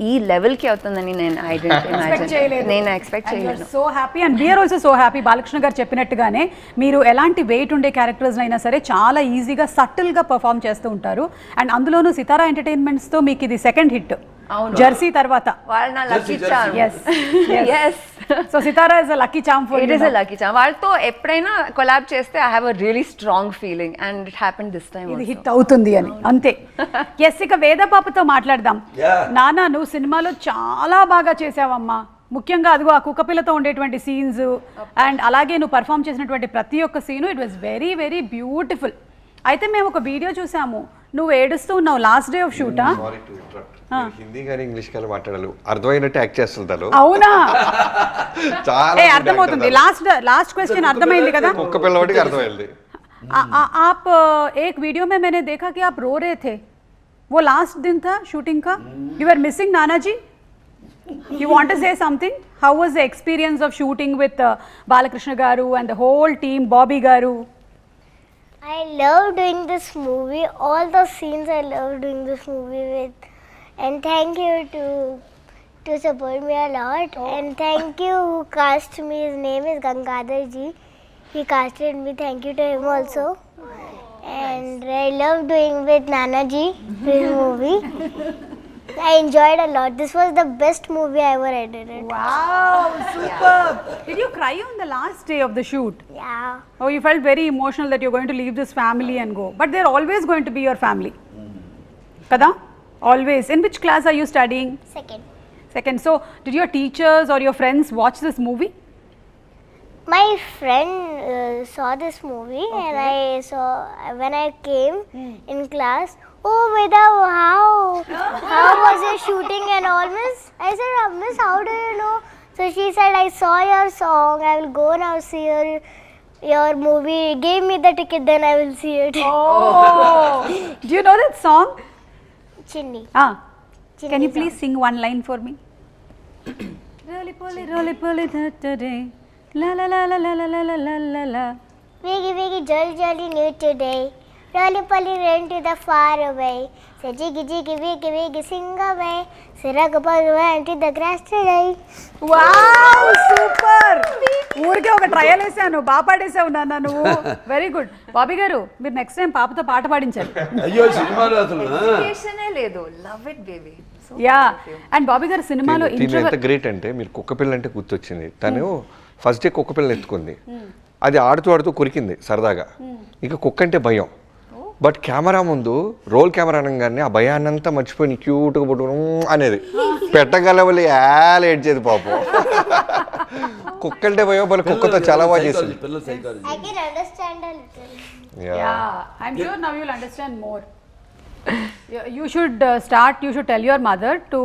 [SPEAKER 5] ఈ లెవెల్కి అవుతుందని నేను expect చేయలేదు.
[SPEAKER 1] So happy and we are also so happy. Balakrishna గారు చెప్పినట్టుగానే మీరు ఎలాంటి wait ఉండే క్యారెక్టర్స్ అయినా సరే చాలా ఈజీగా సటిల్గా పర్ఫామ్ చేస్తూ ఉంటారు. అండ్ అందులోనూ సితారా ఎంటర్టైన్మెంట్స్తో మీకు ఇది సెకండ్ హిట్ జెర్సీ తర్వాత.
[SPEAKER 5] వాళ్ళు నా lucky charm. yes
[SPEAKER 1] so Sitara is a lucky charm for you.
[SPEAKER 5] It is a lucky charm. వాళ్ళతో ఎప్పుడైనా కొలాబ్ చేస్తే I have a really strong feeling and it happened this time.
[SPEAKER 1] ఇది హిట్ అవుతుంది అని అంతే. ఎస్, ఇక వేద పాపతో మాట్లాడదాం. నానా, నువ్వు సినిమాలో చాలా బాగా చేసావమ్మా. ముఖ్యంగా అదిగో ఆ కుక్కపిల్లతో ఉండేటువంటి సీన్స్ అండ్ అలాగే నువ్వు పర్ఫామ్ చేసినటువంటి ప్రతి ఒక్క scene it was very very beautiful. అయితే మేము ఒక వీడియో చూసాము, నువ్వు ఏడుస్తూ ఉన్నావు లాస్ట్ డే ఆఫ్ షూటా?
[SPEAKER 4] హిందీ కానీ ఇంగ్లీష్ కానీ మాట్లాడాలి, అర్థమైనట్టు యాక్ట్ చేస్తుంటారు.
[SPEAKER 1] అవునా?
[SPEAKER 4] చాలా
[SPEAKER 1] అర్థమవుతుంది. లాస్ట్ క్వశ్చన్ అర్థమైంది కదా?
[SPEAKER 4] ఒక్క పిల్లవాడికి అర్థమైంది.
[SPEAKER 1] आप एक वीडियो में मैंने देखा कि आप रो रहे थे. वो लास्ट दिन था शूटिंग का. You were missing Nana ji. You want to say something? How was the experience of shooting with Balakrishna garu and the whole team, Bobby garu?
[SPEAKER 3] I love doing this movie. All the scenes I love doing this movie with. And thank you to support me a lot. And thank you who cast me. His name is Gangadhar ji. He casted me. Thank you to him also. And I love doing with Nana ji this movie. I enjoyed a lot. This was the best movie I ever edited.
[SPEAKER 1] Wow, superb. Did you cry on the last day of the shoot?
[SPEAKER 3] Yeah.
[SPEAKER 1] Oh, you felt very emotional that you're going to leave this family and go. But they're always going to be your family. Kada? Always. In which class are you studying? Second. So, did your teachers or your friends watch this movie?
[SPEAKER 3] My friend saw this movie, and I saw when I came in class. Oh, Veda, how was your shooting and all, miss? I said, miss, how do you know? So she said, I saw your song. I will go now see your movie. Give me the ticket, then I will see it.
[SPEAKER 1] Oh, do you know that song?
[SPEAKER 3] Chinni.
[SPEAKER 1] Chinni can you please sing one line for me? Roly poly today. La la la la la la la la la la.
[SPEAKER 3] Wiggy jolly new today. Roly poly ran to the far away. Say jiggy wiggy sing away. Say ragapal ran to the grass today.
[SPEAKER 1] Wow, super. ఊరికే ఒక trial వేసాను, బాగా పాడేసావు నాన్న నువ్వు. Very good. Bobby గారు, మీరు next time పాపతో పాట పాడించారు.
[SPEAKER 2] అయ్యో సినిమాలో అసలు
[SPEAKER 5] లేదు. Love it baby.
[SPEAKER 1] Yeah. And Bobby గారు సినిమాలో
[SPEAKER 4] ఎంత గ్రేట్ అంటే, మీరు కుక్కపిల్ల అంటే గుర్తొచ్చింది. తను ఫస్ట్ డే కుక్కపిల్లని ఎత్తుకుంది, అది ఆడుతూ కొరికింది సరదాగా. ఇక కుక్క అంటే భయం. బట్ కెమెరా ముందు రోల్ కెమెరా అనగానే ఆ భయాన్నంతా మర్చిపోయి క్యూట్గా పట్టుకుని అనేది పెట్టగలవలి ఏడ్చేది పాపం. కుక్క అంటే భయం, వాళ్ళ కుక్కతో చాలా బాగా చేసింది.
[SPEAKER 3] I can understand a little.
[SPEAKER 1] Yeah, I'm sure now you'll understand more. You should tell your mother to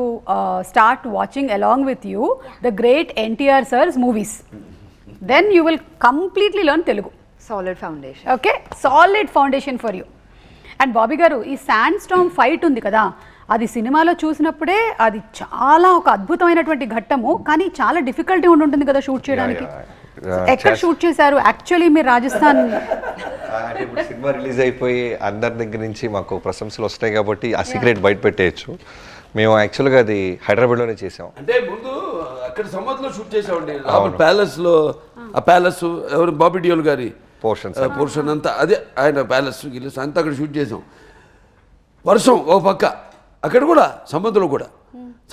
[SPEAKER 1] start watching along with you the great NTR sir's movies. Then you will completely learn Telugu.
[SPEAKER 5] Solid foundation.
[SPEAKER 1] Okay, solid foundation for you. And Bobby గారు, ఈ sand Storm fight ఉంది కదా, అది సినిమాలో చూసినప్పుడే అది చాలా ఒక అద్భుతమైనటువంటి ఘట్టము, కానీ చాలా డిఫికల్టీ ఉంటుంది కదా షూట్ చేయడానికి. ఎక్కడ షూట్ చేశారు యాక్చువల్లీ మీరు? రాజస్థాన్.
[SPEAKER 4] అంటే ఇప్పుడు సినిమా రిలీజ్ అయిపోయి అందరి దగ్గర నుంచి మాకు ప్రశంసలు వస్తాయి కాబట్టి ఆ సీక్రెట్ బయట పెట్టేయచ్చు. మేము యాక్చువల్గా అది హైదరాబాద్లోనే చేసాం.
[SPEAKER 2] అంటే ముందు అక్కడ సమ్మర్లో షూట్ చేసామండి, ప్యాలెస్లో. ఆ ప్యాలెస్ ఎవరు, బాబీ డియోల్ గారి పోర్షన్ అంతా అదే, ఆయన ప్యాలెస్ గిల్లెస్ అంతా అక్కడ షూట్ చేసాం. వర్షం ఓ పక్క, అక్కడ కూడా సముద్రం కూడా,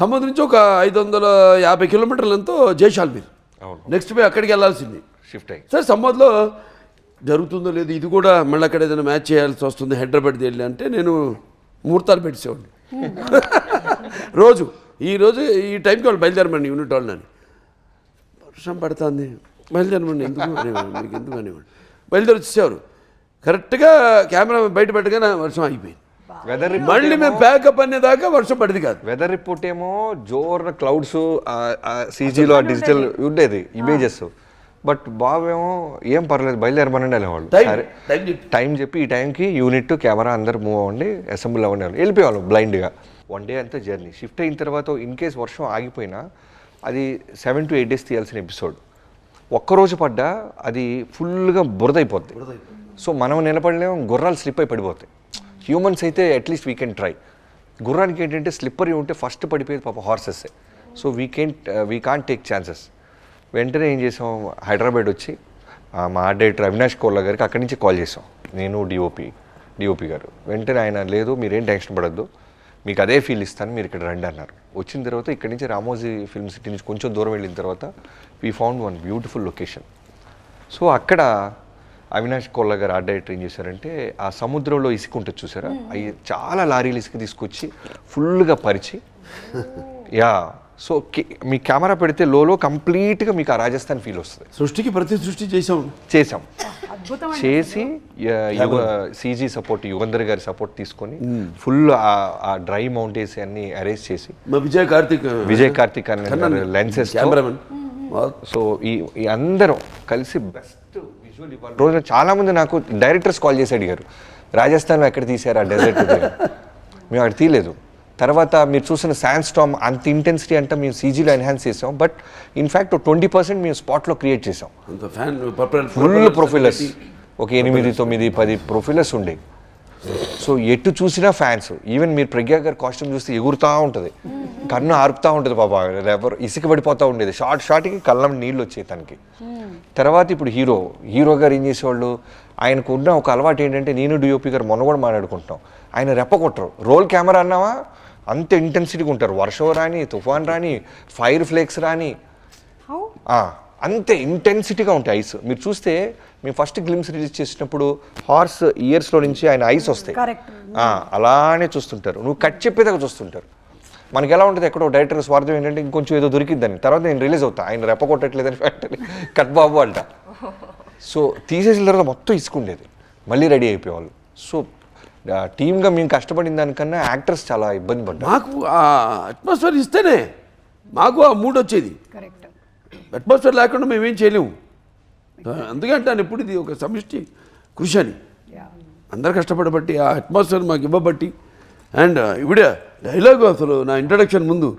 [SPEAKER 2] సముద్రం నుంచి ఒక 550 కిలోమీటర్లంతో జైసాల్మీర్. నెక్స్ట్ పోయి అక్కడికి వెళ్ళాల్సింది
[SPEAKER 4] షిఫ్ట్ అయ్యి.
[SPEAKER 2] సరే సమ్మర్లో జరుగుతుందో లేదు, ఇది కూడా మళ్ళీ అక్కడ ఏదైనా మ్యాచ్ చేయాల్సి వస్తుంది హైదరాబాద్కి వెళ్ళి అంటే నేను ముహూర్తాలు పెట్టేసేవాడిని. రోజు ఈ టైంకి వాళ్ళు బయలుదేరమండి యూనిట్ వాళ్ళని, వర్షం పడుతుంది బయలుదేరమండి, ఎందుకు అనేవాడు, మీకు ఎందుకు అనేవాడు. బయలుదేరి వచ్చేసేవారు. కరెక్ట్గా కెమెరా బయట పెట్టగానే వర్షం అయిపోయింది.
[SPEAKER 4] వెదర్
[SPEAKER 2] మళ్ళీ మేము ప్యాకప్ అనేదాకా వర్షం పడింది కాదు.
[SPEAKER 4] వెదర్ రిపోర్ట్ ఏమో జోర్న క్లౌడ్స్, సీజీలో డిజిటల్ ఉండేది ఇమేజెస్. బట్ బాబేమో ఏం పర్లేదు బయలుదేరమనండి అనేవాళ్ళు. సరే టైం చెప్పి ఈ టైంకి యూనిట్ కెమెరా అందరు మూవ్ అవ్వండి, అసెంబ్లీ అవ్వండి, వెళ్ళిపోయేవాళ్ళు బ్లైండ్గా. 1 day అంతా జర్నీ. షిఫ్ట్ అయిన తర్వాత ఇన్ కేస్ వర్షం ఆగిపోయినా అది 7 to 8 days తీయాల్సిన ఎపిసోడ్. ఒక్కరోజు పడ్డా అది ఫుల్గా బురదైపోద్ది. సో మనం నిలబడలేము, గుర్రాలు స్లిప్ అయి పడిపోతాయి. హ్యూమన్స్ అయితే అట్లీస్ట్ వీ కెన్ ట్రై. గుర్రానికి ఏంటంటే స్లిప్పరీ ఉంటే ఫస్ట్ పడిపోయేది పాప హార్సెస్సే. So we can't take chances. వెంటనే ఏం చేసాం, హైదరాబాద్ వచ్చి మా ఆర్ట్ డైరెక్టర్ అవినాష్ కోల్లా గారికి అక్కడి నుంచి కాల్ చేసాం, నేను డిఓపి గారు. వెంటనే ఆయన, లేదు మీరేం టెన్షన్ పడద్దు, మీకు అదే ఫీల్ ఇస్తాను, మీరు ఇక్కడ రండి అన్నారు. వచ్చిన తర్వాత ఇక్కడి నుంచి రామోజీ ఫిల్మ్ సిటీ నుంచి కొంచెం దూరం వెళ్ళిన తర్వాత we found one beautiful location. So అక్కడ అవినాష్ కోల్లా గారు ఆర్ట్ డైరెక్టర్ ఏం చేశారంటే, ఆ సముద్రంలో ఇసుక ఉంటుంది చూసారా, అవి చాలా లారీలు ఇసుక తీసుకొచ్చి ఫుల్గా పరిచి, యా. సో మీ కెమెరా పెడితే లోలో కంప్లీట్గా మీకు ఆ రాజస్థాన్ ఫీల్ వస్తుంది.
[SPEAKER 2] సృష్టికి ప్రతి సృష్టి చేసాం చేసి సీజీ సపోర్ట్, యుగంధర్ గారి సపోర్ట్ తీసుకొని ఫుల్ ఆ డ్రై మౌంటైన్స్ అన్ని అరేంజ్ చేసి, విజయ్ కార్తిక్ అన్న లెన్సెస్, సో ఈ అందరం కలిసి బెస్ట్ విజువల్ ఇవ్వాలి. రోజున చాలా మంది నాకు డైరెక్టర్స్ కాల్ చేసి అడిగారు, రాజస్థాన్లో ఎక్కడ తీసారు ఆ డెజర్ట్? మేము అక్కడ తీయలేదు. తర్వాత మీరు చూసిన శాండ్ స్టార్మ్ అంత ఇంటెన్సిటీ అంటే మేము సీజీలో ఎన్హాన్స్ చేసాం, బట్ ఇన్ఫ్యాక్ట్ 20% మేము స్పాట్లో క్రియేట్ చేసాం. ఫుల్ ప్రొఫైలర్స్, ఒక 8, 9, 10 ప్రొఫైలర్స్ ఉండేవి. సో ఎటు చూసినా ఫ్యాన్స్. ఈవెన్ మీరు ప్రజ్ఞా గారి కాస్ట్యూమ్ చూస్తే ఎగురుతూ ఉంటుంది, కన్ను ఆరుపుతూ ఉంటుంది పాప, ఎవరు ఇసుక పడిపోతూ ఉండేది. షార్ట్కి కళ్ళం నీళ్ళు వచ్చాయి తనకి. తర్వాత ఇప్పుడు హీరో గారు ఏం చేసేవాళ్ళు, ఆయనకు ఉన్న ఒక అలవాటు ఏంటంటే, నేను డిఓపి గారు మొన్న కూడా మాట్లాడుకుంటాం, ఆయన రెప్ప కొట్టరు. రోల్ కెమెరా అన్నావా అంత ఇంటెన్సిటీగా ఉంటారు. వర్షం రాని, తుఫాన్ రాని, ఫైర్ ఫ్లేక్స్ రాని, అంతే ఇంటెన్సిటీగా ఉంటాయి ఐస్. మీరు చూస్తే మేము ఫస్ట్ గ్లిమ్స్ రిలీజ్ చేసినప్పుడు హార్స్ ఇయర్స్లో నుంచి ఆయన ఐస్ వస్తాయి, అలానే చూస్తుంటారు. నువ్వు కట్ చెప్పేదాకా చూస్తుంటారు. మనకి ఎలా ఉంటుంది, ఎక్కడో డైరెక్టర్ స్వార్థం ఏంటంటే ఇంకొంచెం ఏదో దొరికిద్దని, తర్వాత నేను రిలీజ్ అవుతా, ఆయన రెప్ప కొట్టట్లేదని ఫ్యాక్టరీ కట్ బాబు అంట. సో తీసేసిన తర్వాత మొత్తం ఇసుకుండేది, మళ్ళీ రెడీ అయిపోయేవాళ్ళు. సో టీమ్గా మేము కష్టపడిన దానికన్నా యాక్టర్స్ చాలా ఇబ్బంది పడ్డారు. మాకు ఆ అట్మాస్ఫియర్ ఇస్తేనే మాకు ఆ మూడ్ వచ్చేది. అట్మాస్ఫియర్ లేకుండా మేమేం చేయలేము. అందుకంటే ఎప్పుడు ఇది ఒక సమిష్టి కృషి అని, అందరు కష్టపడబట్టి ఆ అట్మాస్ఫియర్ మాకు ఇవ్వబట్టి. అండ్ ఇవిడ డైలాగ్ అసలు నా ఇంట్రడక్షన్ ముందు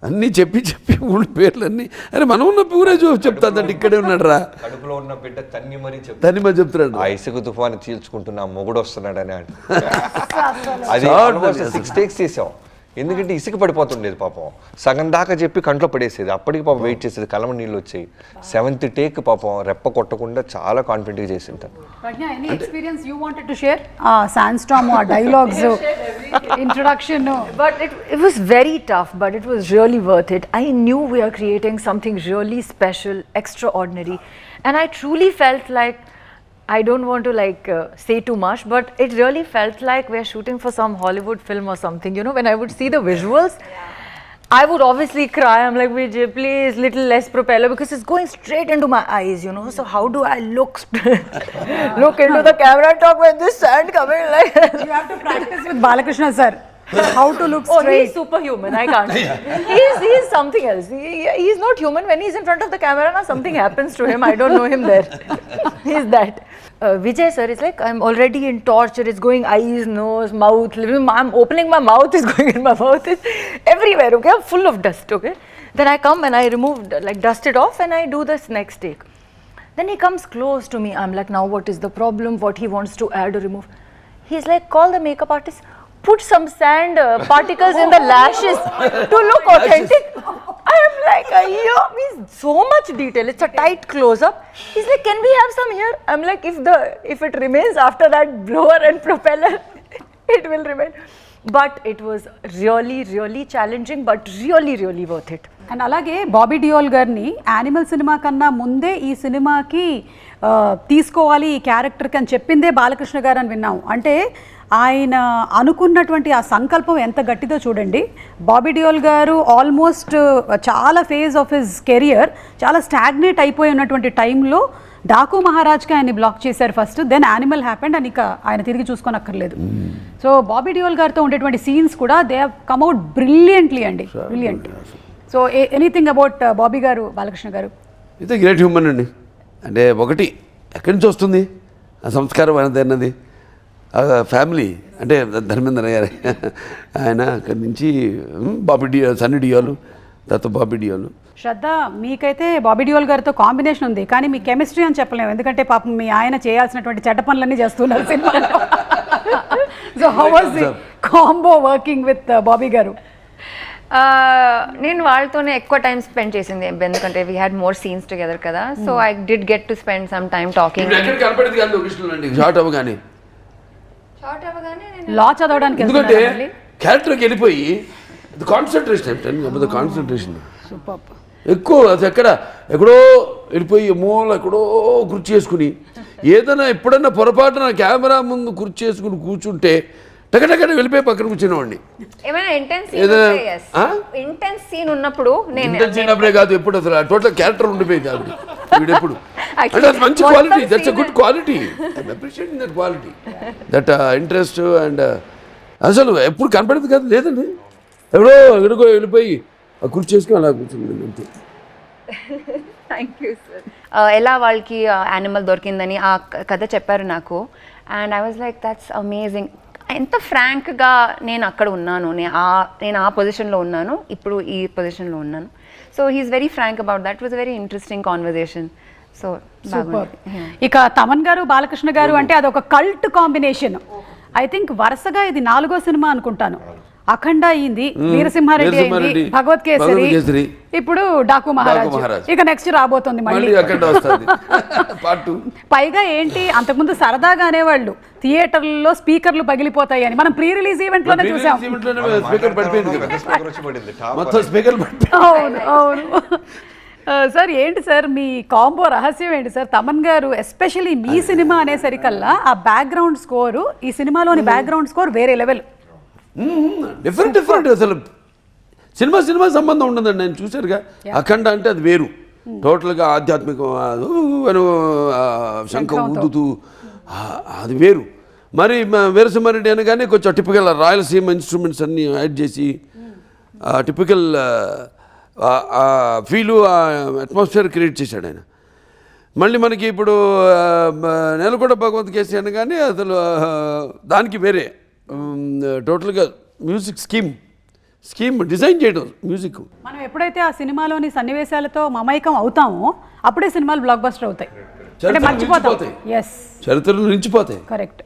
[SPEAKER 2] అన్నీ చెప్పి ఊళ్ళ పేర్లన్నీ, అరే మనం ఉన్న ఊరే చెప్తాదంటే ఇక్కడే ఉన్నాడు రా,
[SPEAKER 4] కడుపులో ఉన్న బిడ్డ తన్ని మరీ
[SPEAKER 2] చెప్తున్నాడు,
[SPEAKER 4] ఆ ఇసుక తుఫాను చీల్చుకుంటున్నా మొగుడు వస్తున్నాడని. అది 6 takes చేసాం, ఎందుకంటే ఇసుక పడిపోతుండేది పాపం. సగం దాకా చెప్పి కంట్లో పడేసేది, అప్పటికి పాపం వెయిట్ చేసేది, కలమ నీళ్ళు వచ్చాయి. 7th take పాపం రెప్ప కొట్టకుండా చాలా కాన్ఫిడెంట్గా చేసింటాను.
[SPEAKER 1] Any experience you wanted to share? Sandstorm or dialogues, introduction?
[SPEAKER 5] But it was very tough, but it was really worth it. I knew we are creating something really special, extraordinary, and I truly felt like, I don't want to say too much, but it really felt like we're shooting for some Hollywood film or something. You know, when I would see the visuals, I would obviously cry. I'm like, Vijay, please, little less propeller, because it's going straight into my eyes, you know. So how do I look into the camera and talk with this sand coming like?
[SPEAKER 1] You have to practice with Balakrishna sir. How to look
[SPEAKER 5] Oh,
[SPEAKER 1] straight.
[SPEAKER 5] he's superhuman. I can't. He's something else. He's not human. When he's in front of the camera, now something happens to him. I don't know him there. He's that. Vijay sir is like, I'm already in torture. It's going eyes, nose, mouth. I'm opening my mouth. It's going in my mouth. It's everywhere. Okay, I'm full of dust. Okay. Then I come and I remove, like, dust it off, and I do this next take. Then he comes close to me. I'm like, now what is the problem? What he wants to add or remove? He's like, call the makeup artist. Put some sand particles in the lashes to look authentic. I am like, yeah, means so much detail. It's a tight close-up. He's like, can we have some here? I'm like, if it remains after that blower and propeller, it will remain. But it was really, really challenging, but really, really worth it.
[SPEAKER 1] And అలాగే బాబీ డియోల్ గారిని animal cinema కన్నా ముందే ఈ సినిమాకి తీసుకోవాలి ఈ క్యారెక్టర్కి అని చెప్పిందే బాలకృష్ణ గారు అని విన్నాం. అంటే ఆయన అనుకున్నటువంటి ఆ సంకల్పం ఎంత గట్టిదో చూడండి. బాబీ డియోల్ గారు ఆల్మోస్ట్ చాలా ఫేజ్ ఆఫ్ హిజ్ కెరియర్ చాలా స్టాగ్నేట్ అయిపోయి ఉన్నటువంటి టైంలో డాకు మహారాజ్కి ఆయన్ని బ్లాక్ చేశారు ఫస్ట్, దెన్ యానిమల్ హ్యాపెండ్ అని ఇక ఆయన తిరిగి చూసుకోనక్కర్లేదు. సో బాబీ డియోల్ గారితో ఉండేటువంటి సీన్స్ కూడా they have come out brilliantly అండి, brilliant. So anything about Bobby garu, Balakrishna గారు?
[SPEAKER 2] ఇది గ్రేట్ హ్యూమన్ అండి. అంటే ఒకటి ఎక్కడి నుంచి వస్తుంది ఆ సంస్కారం అన్నది, ఫ్యామిలీ అంటే ధర్మేంద్ర గారు ఆయన అక్కడి నుంచి సన్నీ డియోలు, తర్వాత బాబీ డియోలు.
[SPEAKER 1] శ్రద్ధ, మీకైతే బాబీ డియోల్ గారితో కాంబినేషన్ ఉంది, కానీ మీ కెమిస్ట్రీ అని చెప్పలేము, ఎందుకంటే పాపం మీ ఆయన చేయాల్సినటువంటి చెడ్డ పనులన్నీ చేస్తున్నారు సినిమాలో. So how was the combo working with Bobby garu?
[SPEAKER 6] నేను వాళ్ళతోనే ఎక్కువ టైం స్పెండ్ చేసింది, ఎందుకంటే we had more scenes together కదా. So I did get to spend some time talking.
[SPEAKER 2] Short అవ్వగానే
[SPEAKER 1] లా చదవడానికి
[SPEAKER 2] ఎందుకంటే క్యారెక్టర్కి వెళ్ళిపోయి కాన్సన్ట్రేషన్ ఎక్కువ, అది ఎక్కడో వెళ్ళిపోయి మూల ఎక్కడో కుర్చీ చేసుకుని ఏదైనా ఎప్పుడన్నా పొరపాటున కెమెరా ముందు కుర్చీ చేసుకుని కూర్చుంటే టకటకట వెళ్ళిపోయి పక్కన కూర్చునేవాడిని.
[SPEAKER 6] ఏమైనా ఇంటెన్స్ సీన్ ఉన్నప్పుడు
[SPEAKER 2] చిన్నప్పుడే కాదు, ఎప్పుడు అసలు టోటల్ క్యారెక్టర్ ఉండిపోయింది ఆవిడ వీడెప్పుడు. అంటే అది మంచి quality, that's a good quality, I appreciate that quality, that interest. And అసలు ఎప్పుడు కనపడేది కాదు, లేదండి, ఎక్కడికో వెళ్ళిపోయి ఆ కుర్చీ చేసుకుని అలా కూర్చుంది అంతే.
[SPEAKER 6] Thank you sir. ఎలా వాళ్ళకి యానిమల్ దొరికిందని ఆ కథ చెప్పారు నాకు, and I was like that's amazing. ఎంత ఫ్రాంక్గా నేను అక్కడ ఉన్నాను, నేను ఆ పొజిషన్లో ఉన్నాను, ఇప్పుడు ఈ పొజిషన్లో ఉన్నాను. So he is very frank about that. Was very interesting conversation. So
[SPEAKER 1] ఇక తమన్ గారు, బాలకృష్ణ గారు అంటే అదొక కల్ట్ కాంబినేషన్. ఐ థింక్ వరుసగా ఇది 4వ సినిమా అనుకుంటాను. అఖండ అయింది, వీరసింహారెడ్డి అయింది, భగవత్ కేసరి, ఇప్పుడు డాకు మహారాజ్, ఇక నెక్స్ట్ రాబోతుంది మళ్ళీ. పైగా ఏంటి, అంతకుముందు సరదాగా అనేవాళ్ళు థియేటర్లలో స్పీకర్లు పగిలిపోతాయి అని, మనం ప్రీ రిలీజ్ ఈవెంట్ లోనే చూసాం. అవును అవును. సార్ ఏంటి సార్ మీ కాంబో రహస్యం ఏంటి సార్? తమన్ గారు ఎస్పెషల్లీ మీ సినిమా అనేసరికల్లా ఆ బ్యాక్గ్రౌండ్ స్కోరు, ఈ సినిమాలోని బ్యాక్గ్రౌండ్ స్కోర్ వేరే లెవెల్,
[SPEAKER 2] డిఫరెంట్. అసలు సినిమా సంబంధం ఉండదండి. నేను చూశారుగా అఖండ అంటే అది వేరు, టోటల్గా ఆధ్యాత్మికం, శంఖం ఊదుతూ అది వేరు. మరి వీరసింహారెడ్డి అనగానే కొంచెం టిపికల్ రాయలసీమ ఇన్స్ట్రుమెంట్స్ అన్నీ యాడ్ చేసి టిపికల్ ఫీలు, అట్మాస్ఫియర్ క్రియేట్ చేశాడు ఆయన. మళ్ళీ మనకి ఇప్పుడు నేలకొండ భగవత్ కేసి అనగానే అసలు దానికి వేరే టోటల్గా మ్యూజిక్ స్కీమ్ డిజైన్ చేయడం మ్యూజిక్.
[SPEAKER 1] మనం ఎప్పుడైతే ఆ సినిమాలోని సన్నివేశాలతో మమైకం అవుతామో అప్పుడే సినిమాలు బ్లాక్ బస్టర్ అవుతాయి, అంటే మర్చిపోతాం. ఎస్,
[SPEAKER 2] చరిత్రలు నిలిచిపోతాయి.
[SPEAKER 1] కరెక్ట్.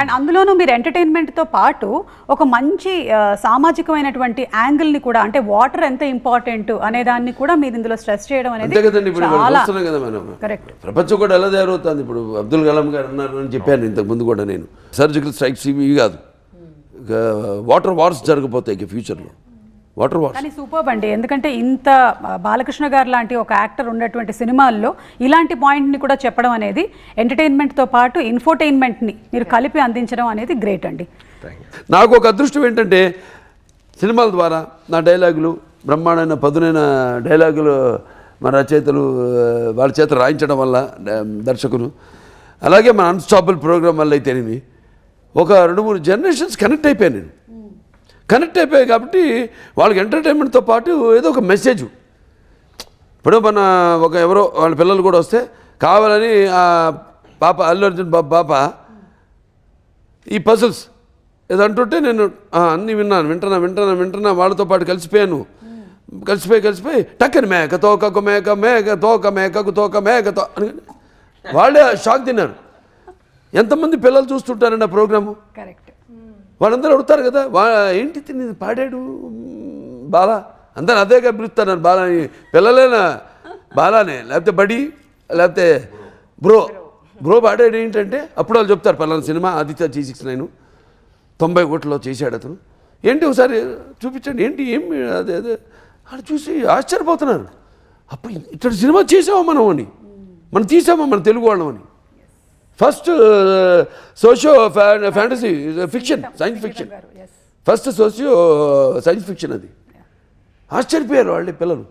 [SPEAKER 1] అండ్ అందులోనూ మీరు ఎంటర్టైన్మెంట్తో పాటు ఒక మంచి సామాజికమైనటువంటి యాంగిల్ని కూడా, అంటే వాటర్ ఎంత ఇంపార్టెంట్ అనే దాన్ని కూడా మీరు ఇందులో స్ట్రెస్ చేయడం అనేది చాలా కరెక్ట్.
[SPEAKER 2] ప్రపంచం కూడా ఎలా తయారవుతుంది. ఇప్పుడు అబ్దుల్ కలాం గారు అన్నారు అని చెప్పాను ఇంతకు ముందు కూడా నేను, సర్జికల్ స్ట్రైక్స్ ఇవి కాదు, వాటర్ వార్స్ జరగబోతాయి ఇక ఫ్యూచర్లో, వాటర్ వార్స్.
[SPEAKER 1] కానీ సూపర్బ్ అండి, ఎందుకంటే ఇంత బాలకృష్ణ గారు లాంటి ఒక యాక్టర్ ఉన్నటువంటి సినిమాల్లో ఇలాంటి పాయింట్ని కూడా చెప్పడం అనేది, ఎంటర్టైన్మెంట్తో పాటు ఇన్ఫోటైన్మెంట్ని మీరు కలిపి అందించడం అనేది గ్రేట్ అండి.
[SPEAKER 2] నాకు ఒక అదృష్టం ఏంటంటే సినిమాల ద్వారా నా డైలాగులు బ్రహ్మాండమైన పదునైన డైలాగులు మన రచయితలు వాళ్ళ చేత రాయించడం వల్ల దర్శకులు, అలాగే మన అన్స్టాపబుల్ ప్రోగ్రామ్ వల్ల అయితేనేమి ఒక 2-3 జనరేషన్స్ కనెక్ట్ అయిపోయాను నేను. కనెక్ట్ అయిపోయాయి కాబట్టి వాళ్ళకి ఎంటర్టైన్మెంట్తో పాటు ఏదో ఒక మెసేజ్. ఇప్పుడు మన ఎవరో వాళ్ళ పిల్లలు కూడా వస్తే కావాలని ఆ పాప అల్లు అర్జున్ పాప ఈ పజిల్స్ ఏదో అంటుంటే నేను అన్నీ వింటున్నా వాళ్ళతో పాటు కలిసిపోయాను. కలిసిపోయి టక్కని మేక తోకకు మేక మేక తోక మేకకు తోక మేకతో అని వాళ్ళే షాక్ తిన్నారు. ఎంతమంది పిల్లలు చూస్తుంటారండి ఆ ప్రోగ్రాము.
[SPEAKER 1] కరెక్ట్.
[SPEAKER 2] వాళ్ళందరూ అడుగుతారు కదా, ఏంటి తిని పాడాడు బాలా, అందరూ అదేగా పిలుస్తారు బాలాని. పిల్లలేనా బాలానే, లేకపోతే బడి, లేకపోతే బ్రో పాడాడు ఏంటంటే అప్పుడు వాళ్ళు చెప్తారు పలానా సినిమా ఆదిత్య G69 90 కోట్లలో చేశాడు అతను, ఏంటి ఒకసారి చూపించండి ఏంటి ఏమి అదే వాళ్ళు చూసి ఆశ్చర్యపోతున్నారు. అప్పుడు ఇట్లా సినిమా చేసామా మనం తీసామా మన తెలుగు వాళ్ళమని. First socio fantasy fiction, science fiction, first socio science fiction అది. ఆశ్చర్యపోయారు వాళ్ళే పిల్లలు,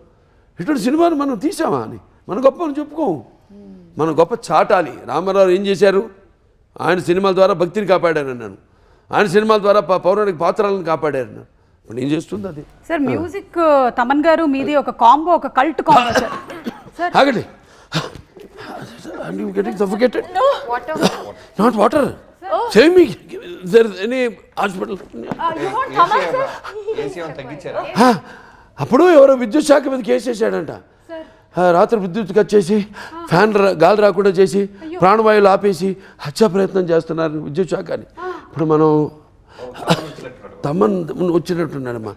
[SPEAKER 2] ఇటువంటి సినిమాను మనం తీసామా అని. మన గొప్ప అని చెప్పుకోము, మన గొప్ప చాటాలి. రామారావు ఏం చేశారు, ఆయన సినిమాల ద్వారా భక్తిని కాపాడారు అన్నాను, ఆయన సినిమాల ద్వారా పౌరాణిక పాత్రలను కాపాడారు అన్నాను. ఇప్పుడు ఏం చేస్తుంది అది.
[SPEAKER 1] సార్ మ్యూజిక్ తమన్ గారు మీది ఒక కాంబో, ఒక కల్ట్ కాంబో సార్.
[SPEAKER 2] ఆగండి, you getting suffocated? No.
[SPEAKER 6] Water.
[SPEAKER 2] Not water. Say me, is there any hospital?
[SPEAKER 1] You want Taman, sir?
[SPEAKER 2] అప్పుడు ఎవరో విద్యుత్ శాఖ మీద కేసు వేసాడంట. రాత్రి విద్యుత్ కట్ చేసి ఫ్యాన్ గాలి రాకుండా చేసి ప్రాణవాయువులు ఆపేసి హత్యా ప్రయత్నం చేస్తున్నారు విద్యుత్ శాఖ అని. ఇప్పుడు మనం తమన్ వచ్చినట్టున్నాడమ్మా,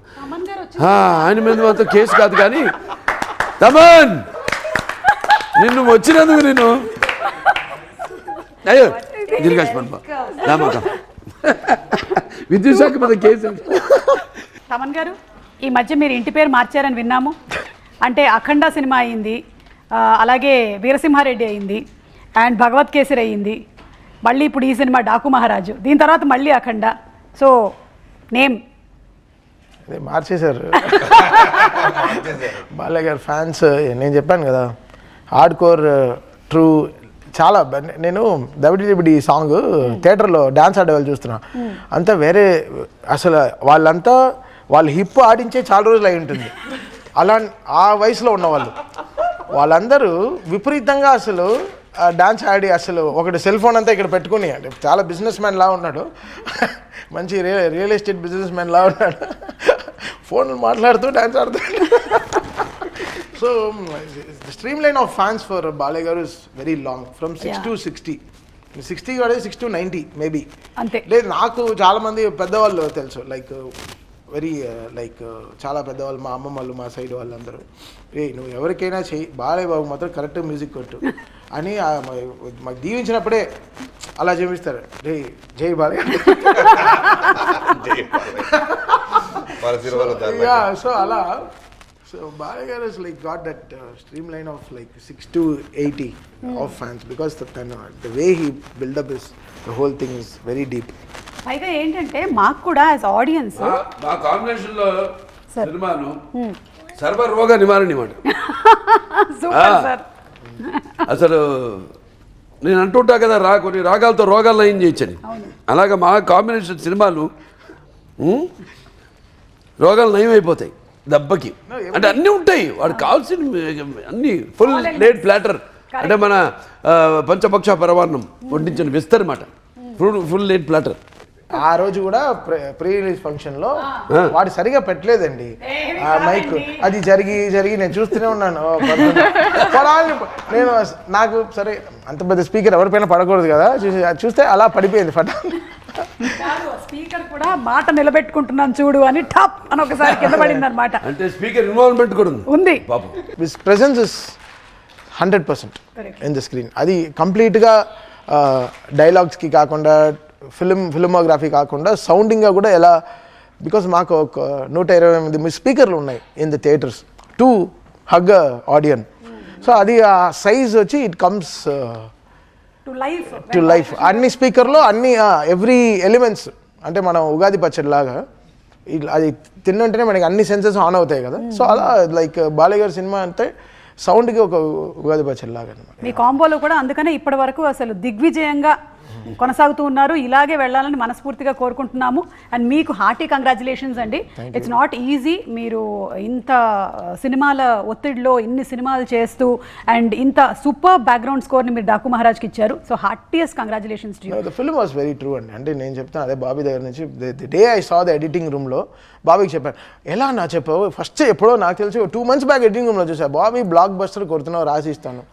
[SPEAKER 2] ఆయన మీద మాత్రం కేసు కాదు కానీ తమన్ నిన్ను వచ్చినందుకు నేను అయ్యో విద్యుత్ శాఖ మీద కేసు.
[SPEAKER 1] తమన్ గారు ఈ మధ్య మీరు ఇంటి పేరు మార్చారని విన్నాము. అంటే అఖండ సినిమా అయింది, అలాగే వీరసింహారెడ్డి అయింది, అండ్ భగవత్ కేసరి అయింది, మళ్ళీ ఇప్పుడు ఈ సినిమా డాకు మహారాజు, దీని తర్వాత మళ్ళీ అఖండ. సో నేమ్
[SPEAKER 7] అదే మార్చేశారు బాలయ్య గారు ఫ్యాన్స్. నేను చెప్పాను కదా హార్డ్ కోర్ ట్రూ చాలా. నేను దబిడి సాంగ్ థియేటర్లో డ్యాన్స్ ఆడేవాళ్ళు చూస్తున్నా, అంతా వేరే అసలు. వాళ్ళు హిప్ ఆడించే చాలా రోజులు అయి ఉంటుంది. అలా ఆ వయసులో ఉన్నవాళ్ళు వాళ్ళందరూ విపరీతంగా అసలు డాన్స్ ఆడి, అసలు ఒకటి సెల్ ఫోన్ అంతా ఇక్కడ పెట్టుకుని, అంటే చాలా బిజినెస్ మ్యాన్ లా ఉన్నాడు, మంచి రియల్ ఎస్టేట్ బిజినెస్ మ్యాన్ లా ఉన్నాడు, ఫోన్లు మాట్లాడుతూ డాన్స్ ఆడుతాడు. So the streamline of fans for Balay Garu is very long, from 6 to 60. 60 కాదు 6 to 90 మేబీ
[SPEAKER 1] అంతే.
[SPEAKER 7] లేదు నాకు చాలా మంది పెద్దవాళ్ళు తెలుసు, లైక్ వెరీ లైక్ చాలా పెద్దవాళ్ళు, మా అమ్మమ్మ వాళ్ళు, మా సైడ్ వాళ్ళందరూ, నువ్వు ఎవరికైనా చెయ్యి బాలయ్య బాబు మాత్రం కరెక్ట్ మ్యూజిక్ కొట్టు అని మాకు దీవించినప్పుడే అలా చూపిస్తారు. రే జై బాలయ్య. సో అలా. So Balay Garu is like got that streamline of like 6 to 80 of fans, because the way he build up is, the whole thing is very deep.
[SPEAKER 1] పైగా ఏంటంటే మాకు కూడా యాజ్ ఆడియన్స్
[SPEAKER 2] మా కాంబినేషన్లో సినిమాను సర్వ రోగ నివారణ మాట.
[SPEAKER 1] Super sir.
[SPEAKER 2] అసలు నేను అంటుంటా కదా కొన్ని రాగాలతో రోగాలు నయం చేయొచ్చని, అలాగే మా కాంబినేషన్ సినిమాలు రోగాలు నయం అయిపోతాయి దెబ్బకి. అంటే అన్నీ ఉంటాయి, వాడికి కావాల్సిన అన్ని ఫుల్ లేట్ ప్లాటర్, అంటే మన పంచపక్ష పరమాన్నం వడ్డించిన విస్తర్ మాట, ఫుల్ లేట్ ప్లాటర్.
[SPEAKER 7] ఆ రోజు కూడా ప్రీ రిలీజ్ ఫంక్షన్లో వాడు సరిగా పెట్టలేదండి ఆ మైక్. అది జరిగి నేను చూస్తూనే ఉన్నాను. నేను నాకు సరే అంత పెద్ద స్పీకర్ ఎవరిపైన పడకూడదు కదా, చూస్తే అలా పడిపోయింది ఫట.
[SPEAKER 1] స్పీకర్ కూడా మాట నిలబెట్టుకుంటున్నాను చూడు అని టాప్ అని ఒకసారి కింద పడింది అనమాట.
[SPEAKER 2] అంటే స్పీకర్ ఇన్వాల్వ్మెంట్ కూడా
[SPEAKER 1] ఉంది.
[SPEAKER 7] His presence is 100% in the screen. అది కంప్లీట్గా డైలాగ్స్కి కాకుండా, ఫిల్మోగ్రఫీ కాకుండా సౌండింగ్గా కూడా ఎలా, బికాస్ మాకు ఒక 128 స్పీకర్లు ఉన్నాయి in the theatres to hug audience. So అది ఆ సైజ్ వచ్చి ఇట్ కమ్స్ టు లైఫ్. అన్ని స్పీకర్లో అన్ని ఎవ్రీ ఎలిమెంట్స్, అంటే మనం ఉగాది పచ్చడి లాగా అది తిన్నంటేనే మనకి అన్ని సెన్సెస్ ఆన్ అవుతాయి కదా. సో అలా లైక్ బాలయ్య గారి సినిమా అంటే సౌండ్కి ఒక ఉగాది పచ్చడిలాగా అనమాట.
[SPEAKER 1] మీ కాంబోలో కూడా అందుకనే ఇప్పటి వరకు అసలు దిగ్విజయంగా కొనసాగుతూ ఉన్నారు. ఇలాగే వెళ్ళాలని మనస్ఫూర్తిగా కోరుకుంటున్నాము. అండ్ మీకు హార్టీ కంగ్రాచులేషన్స్ అండి. It's not easy. మీరు ఇంత సినిమాల ఒత్తిడిలో ఇన్ని సినిమాలు చేస్తూ అండ్ ఇంత సూపర్ బ్యాక్గ్రౌండ్ స్కోర్ని మీరు డాకు మహారాజ్కి ఇచ్చారు. So heartiest congratulations to you.
[SPEAKER 7] The film was very true అండి. అంటే నేను చెప్తాను అదే బాబీ దగ్గర నుంచి the day I saw the editing రూమ్లో బాబీకి చెప్పాను, ఎలా నా చెప్పావు ఫస్ట్ ఎప్పుడో నాకు తెలిసి 2 months బ్యాక్ ఎడిటింగ్ రూమ్లో చూసా, బాబీ బ్లాక్ బస్టర్ కొడుతున్నావు రాసి ఇస్తాను.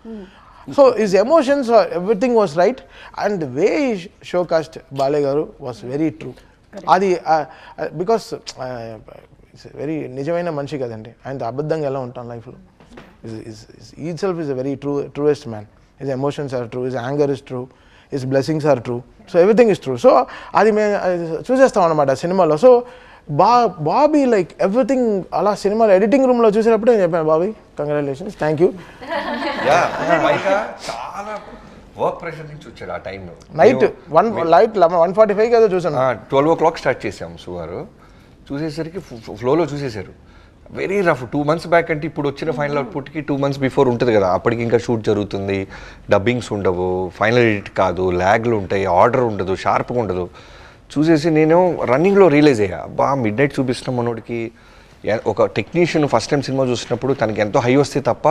[SPEAKER 7] So his emotions, everything was right, and the way he showcased Balay Garu was very true. Adi because it's a very nijamaina manchi kadandi, and abaddanga ela untam life lo. He itself is a very truest man. His emotions are true, his anger is true, his blessings are true. So everything is true. So adi me chusestam anamata cinema lo. So Bobby like everything అలా సినిమాలో editing రూమ్లో చూసినప్పుడు నేను చెప్పాను, Bobby congratulations, thank you.
[SPEAKER 4] చాలా work pressure నుంచి వచ్చాడు ఆ టైంలో.
[SPEAKER 7] నైట్ 1:45 ఏదో చూసాను.
[SPEAKER 4] 12 o'clock స్టార్ట్ చేసాం సువారు. చూసేసరికి ఫ్లోలో చూసేశారు. Very rough. 2 months బ్యాక్ అంటే ఇప్పుడు వచ్చిన ఫైనల్ అవుట్పుట్కి 2 months బిఫోర్ ఉంటుంది కదా, అప్పటికి ఇంకా షూట్ జరుగుతుంది, డబ్బింగ్స్ ఉండవు, ఫైనల్ ఎడిట్ కాదు, ల్యాగ్లు ఉంటాయి, ఆర్డర్ ఉండదు, షార్ప్గా ఉండదు. చూసేసి నేను రన్నింగ్లో రియలైజ్ అయ్యా, మిడ్ నైట్ చూపిస్తున్నాం మనోడికి. ఒక టెక్నీషియన్ ఫస్ట్ టైం సినిమా చూసినప్పుడు తనకి ఎంతో హై వస్తే తప్ప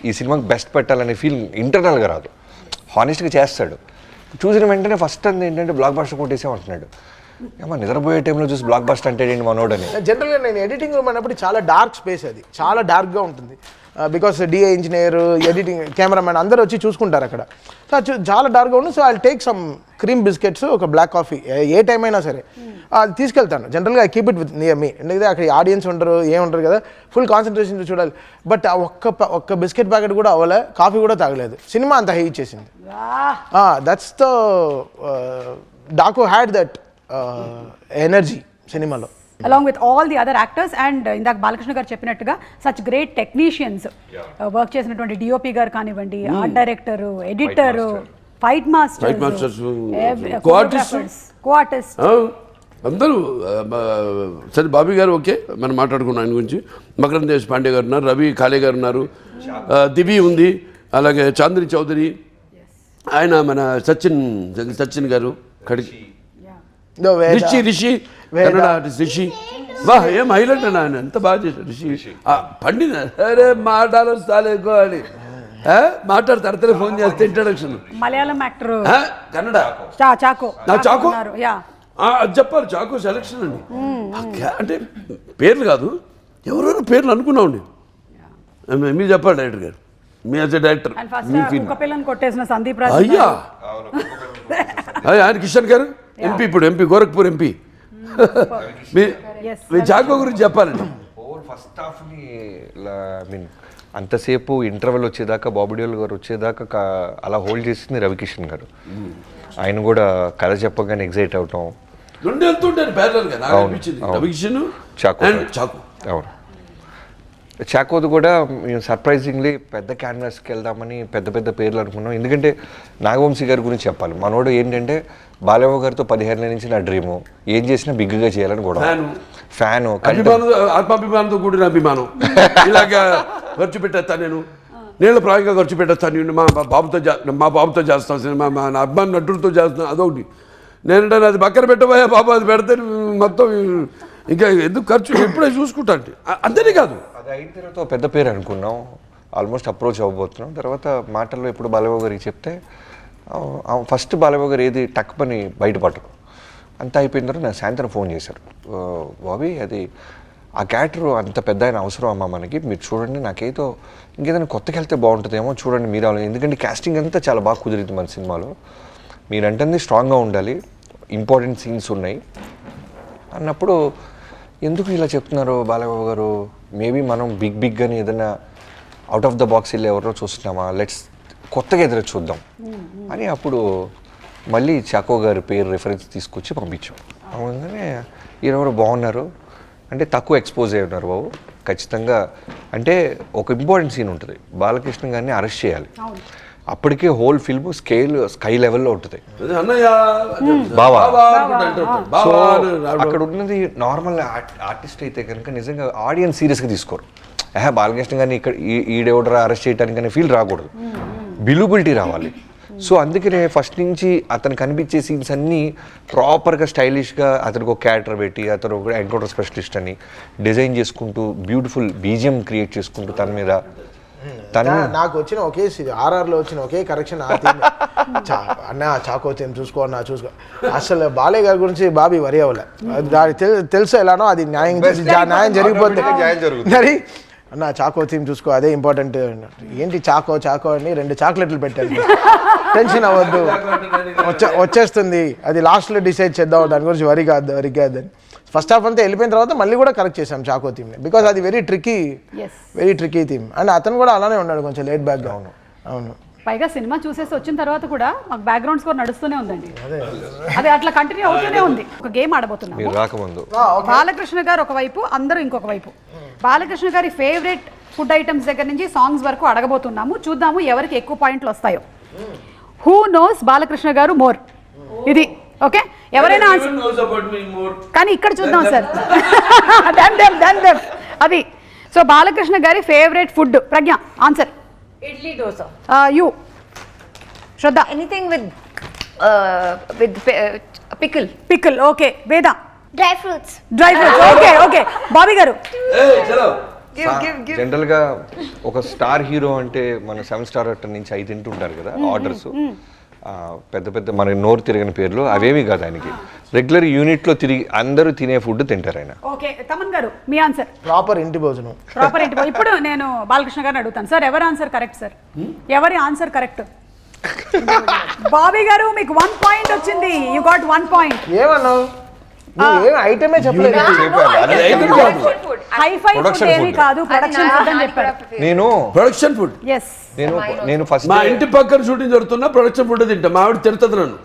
[SPEAKER 4] ఈ సినిమాకి బెస్ట్ పెట్టాలనే ఫీల్ ఇంటర్నల్గా రాదు, హానెస్ట్గా చేస్తాడు. చూసిన వెంటనే ఫస్ట్ అంది ఏంటంటే బ్లాక్ బస్టర్ కొట్టేసాం అంటున్నాడు. ఏమో నిద్రపోయే టైంలో చూసి బ్లాక్ బస్టర్ అంటే ఏంటి మనోడని.
[SPEAKER 7] జనరల్గా నేను ఎడిటింగ్ రూమ్ అన్నప్పుడు చాలా డార్క్ స్పేస్, అది చాలా డార్క్గా ఉంటుంది. Because DI engineer, editing, cameraman అందరూ వచ్చి చూసుకుంటారు అక్కడ. సో చాలా డార్క్గా ఉంటుంది. So I take some cream biscuits, ఒక బ్లాక్ కాఫీ, ఏ టైం అయినా సరే అది తీసుకెళ్తాను. జనరల్గా I keep it with near me, ఎందుకంటే అక్కడ ఆడియన్స్ ఉండరు, ఏముంటారు కదా, ఫుల్ కాన్సన్ట్రేషన్ చూడాలి. బట్ ఒక్క బిస్కెట్ ప్యాకెట్ కూడా అవ్వలే, కాఫీ కూడా తాగలేదు, సినిమా అంత హై ఇచ్చేసింది. That's the Daaku had that energy సినిమాలో.
[SPEAKER 1] along with all the other actors and ఇందాక బాలకృష్ణ గారు చెప్పినట్టుగా such great technicians వర్క్ చేసినటువంటి డిఓపి గారు కానివ్వండి, art director, editor, fight masters, co artist
[SPEAKER 2] అందరూ. సరే బాబీ గారు ఓకే, మనం మాట్లాడుకున్నాం ఆయన గురించి. మకరం దేశ్ పాండే గారు ఉన్నారు, రవి కాలే గారు ఉన్నారు, దివి ఉంది, అలాగే చాంద్రి చౌదరి, ఆయన మన సచిన్ గారు, కడికి రిషి కన్నడ రిషి, వా ఏం హైలైట్ అన్న, ఆయన ఎంత బాగా చేశాడు రిషి. పండిన అరే మాట్లాడొస్తాలేకో అని మాట్లాడతారు, ఫోన్ చేస్తే ఇంట్రడక్షన్.
[SPEAKER 1] మలయాళం యాక్టర్,
[SPEAKER 2] కన్నడ
[SPEAKER 1] చాకో,
[SPEAKER 2] అది చెప్పాలి, చాకో సెలక్షన్ అండి. అంటే పేర్లు కాదు, ఎవరెవరు పేర్లు అనుకున్నాం నేను. మీరు చెప్పాలి డైరెక్టర్ గారు, మీ యాజ్ ఎ డైరెక్టర్.
[SPEAKER 1] పిల్లని కొట్టేసిన సందీప్ రాజ్,
[SPEAKER 2] అయ్యా ఆయన కిషన్ గారు ఎంపీ, ఇప్పుడు ఎంపీ గోరఖ్పూర్ ఎంపీ. మీ చాకో గురించి చెప్పాలండి.
[SPEAKER 4] ఫస్ట్ హాఫ్ని మీన్ అంతసేపు ఇంటర్వెల్ వచ్చేదాకా, బాబుడియోల్ గారు వచ్చేదాకా అలా హోల్డ్ చేసింది రవికిషన్ గారు. ఆయన కూడా కథ చెప్పగానే ఎగ్జైట్ అవటం,
[SPEAKER 2] రెండు వెళ్తుంటారు ప్యారలల్గా, నాకు అనిపించింది రవికిషన్ అండ్ చాకో.
[SPEAKER 4] అవును, చాకోది కూడా మేము సర్ప్రైజింగ్లీ పెద్ద క్యాన్వాస్కి వెళ్దామని పెద్ద పెద్ద పేర్లు అనుకున్నాం. ఎందుకంటే నాగవంశీ గారి గురించి చెప్పాలి. మనోడు ఏంటంటే బాలయ్య గారితో 15 ఏళ్ళ నుంచి నా డ్రీము, ఏం చేసినా బిగ్గా చేయాలని కూడా ఫ్యాను,
[SPEAKER 2] ఆత్మాభిమానంతో కూడిన అభిమానం. ఇలాగా ఖర్చు పెట్టేస్తాను నేను, నీళ్ళ ప్రాయంగా ఖర్చు పెట్టేస్తాను, నేను మా బాబుతో చేస్తాను సినిమా, మా అభిమాన నటులతో చేస్తాను, అదొకటి. నేనంటే అది పక్కన పెట్టబోయా బాబు, అది పెడితే మొత్తం ఇంకా ఎందుకు ఖర్చు, ఎప్పుడే చూసుకుంటా అంటే. అంతేనే కాదు,
[SPEAKER 4] అది అయిన తర్వాత పెద్ద పేరు అనుకున్నాం, ఆల్మోస్ట్ అప్రోచ్ అవ్వబోతున్నాం. తర్వాత మాటల్లో ఇప్పుడు బాలయ్య గారికి చెప్తే ఫస్ట్ బాలయ్య గారు ఏది టక్ పని బయటపడరు. అంతా అయిపోయిన తర్వాత నాకు సాయంత్రం ఫోన్ చేశారు, బాబీ అది ఆ క్యారెక్టర్ అంత పెద్ద ఆయన అవసరం అమ్మా మనకి, మీరు చూడండి, నాకేదో ఇంకేదైనా కొత్తకి వెళ్తే బాగుంటుందేమో చూడండి మీరు, ఎందుకంటే కాస్టింగ్ అంతా చాలా బాగా కుదిరింది మన సినిమాలో, మీరంటే స్ట్రాంగ్గా ఉండాలి, ఇంపార్టెంట్ సీన్స్ ఉన్నాయి అన్నప్పుడు, ఎందుకు ఇలా చెప్తున్నారు బాలయ్య గారు, మేబీ మనం బిగ్గాని ఏదైనా అవుట్ ఆఫ్ ద బాక్స్ వెళ్ళి ఎవరో చూస్తున్నామా, లెట్స్ కొత్తగా ఎదురు చూద్దాం అని అప్పుడు మళ్ళీ చాకో గారి పేరు రిఫరెన్స్ తీసుకొచ్చి పంపించాం. అవగానే ఈయనెవరు బాగున్నారు అంటే తక్కువ ఎక్స్పోజ్ అయి ఉన్నారు బాబు ఖచ్చితంగా. అంటే ఒక ఇంపార్టెంట్ సీన్ ఉంటుంది, బాలకృష్ణ గారిని అరెస్ట్ చేయాలి, అప్పటికే హోల్ ఫిల్మ్ స్కై లెవెల్లో ఉంటుంది.
[SPEAKER 2] అదే అన్నయ్య
[SPEAKER 4] బావా.
[SPEAKER 2] అనుకుంటా అంటుంటాడు.
[SPEAKER 4] సో
[SPEAKER 2] బావా అని రావడం.
[SPEAKER 4] అక్కడ ఉన్నది నార్మల్ ఆర్టిస్ట్ అయితే కనుక నిజంగా ఆడియన్స్ సీరియస్గా తీసుకోరు. బాలకృష్ణ గారిని ఇక్కడ ఈడెవడరా అరెస్ట్ చేయడానికి అనే ఫీల్ రాకూడదు, బిలీబిలిటీ రావాలి. సో అందుకనే ఫస్ట్ నుంచి అతను కనిపించే సీన్స్ అన్నీ ప్రాపర్గా స్టైలిష్గా అతనికి ఒక క్యారెక్టర్ పెట్టి అతను ఒక ఎన్కౌంటర్ స్పెషలిస్ట్ అని డిజైన్ చేసుకుంటూ బ్యూటిఫుల్ బీజిఎం క్రియేట్ చేసుకుంటూ తన మీద
[SPEAKER 7] నాకు వచ్చిన ఒకే ఆర్ఆర్లో వచ్చిన ఒకే కరెక్షన్ అన్న చాకో చూసుకో అన్న చూసుకో. అసలు బాలయ్య గారి గురించి బాబీ వరి అవ్వలే, తెలుసు ఎలానో అది న్యాయం జరిగిపోతుంది. మరి అన్న చాకో థీమ్ చూసుకో అదే ఇంపార్టెంట్. ఏంటి చాకో అని 2 చాక్లెట్లు పెట్టాను, టెన్షన్ అవ్వద్దు వచ్చేస్తుంది, అది లాస్ట్లో డిసైడ్ చేద్దాం, దాని గురించి వరి కాదని. ఫస్ట్ హాఫ్ అంతా వెళ్ళిపోయిన తర్వాత మళ్ళీ కూడా కరెక్ట్ చేసాం చాకో థీమ్ని, బికాజ్ అది వెరీ ట్రికీ థీమ్. అండ్ అతను కూడా అలానే ఉన్నాడు, కొంచెం లేట్ బ్యాక్గా. అవును,
[SPEAKER 1] పైగా సినిమా చూసేసి వచ్చిన తర్వాత కూడా మాకు బ్యాక్గ్రౌండ్ స్కోర్ నడుస్తూనే ఉందండి, అది అట్లా కంటిన్యూ అవుతూనే ఉంది. ఒక గేమ్ ఆడబోతున్నాము.
[SPEAKER 4] రాకముందు
[SPEAKER 1] బాలకృష్ణ గారు ఒకవైపు, అందరూ ఇంకొక వైపు. బాలకృష్ణ గారి ఫేవరెట్ ఫుడ్ ఐటమ్స్ దగ్గర నుంచి సాంగ్స్ వరకు అడగబోతున్నాము. చూద్దాము ఎవరికి ఎక్కువ పాయింట్లు వస్తాయో. హూ నోస్ బాలకృష్ణ గారు మోర్, ఇది ఓకే. ఎవరైనా కానీ ఇక్కడ చూద్దాం సార్. అది సో బాలకృష్ణ గారి favourite food. Pragya answer.
[SPEAKER 5] Idli dosa.
[SPEAKER 1] You Shraddha.
[SPEAKER 6] Anything with pickle.
[SPEAKER 1] Pickle okay. Veda
[SPEAKER 3] Dry fruits.
[SPEAKER 1] Dry fruits okay. Bobby గారు
[SPEAKER 4] జనరల్ గా ఒక స్టార్ హీరో అంటే మన 7 స్టార్ హోటల్ నుంచి 5 తింటుంటారు కదా ఆర్డర్స్, పెద్ద మన నోరు తిరగని పేర్లు అవేమి కాదు. ఆయనకి రెగ్యులర్ యూనిట్ లో తిరిగి అందరూ తినే ఫుడ్ తింటారు ఆయన.
[SPEAKER 1] ఓకే. తమన్ గారు మీ ఆన్సర్.
[SPEAKER 7] ప్రాపర్ ఇంటి భోజనం.
[SPEAKER 1] ఇప్పుడు నేను బాలకృష్ణ గారిని అడుగుతాను సార్, ఎవరి ఆన్సర్ కరెక్ట్ సార్? ఎవరి ఆన్సర్ కరెక్ట్? బాబీ గారు మీకు 1 పాయింట్ వచ్చింది. You got 1 point.
[SPEAKER 7] ఏమన్నావు? ఏం ఐటమే చెప్పలేదు.
[SPEAKER 1] హైఫై ఫుడ్ ఏమీ కాదు, ప్రొడక్షన్ ఫుడ్ అని చెప్పారు.
[SPEAKER 4] నేను
[SPEAKER 2] ప్రొడక్షన్ ఫుడ్.
[SPEAKER 1] ఎస్.
[SPEAKER 4] నేను ఫస్ట్
[SPEAKER 2] మా ఇంటి పక్కన షూటింగ్ జరుగుతున్నా ప్రొడక్షన్ ఫుడ్ తింటా. మా ఆవిడ తిడుతుంది నన్ను.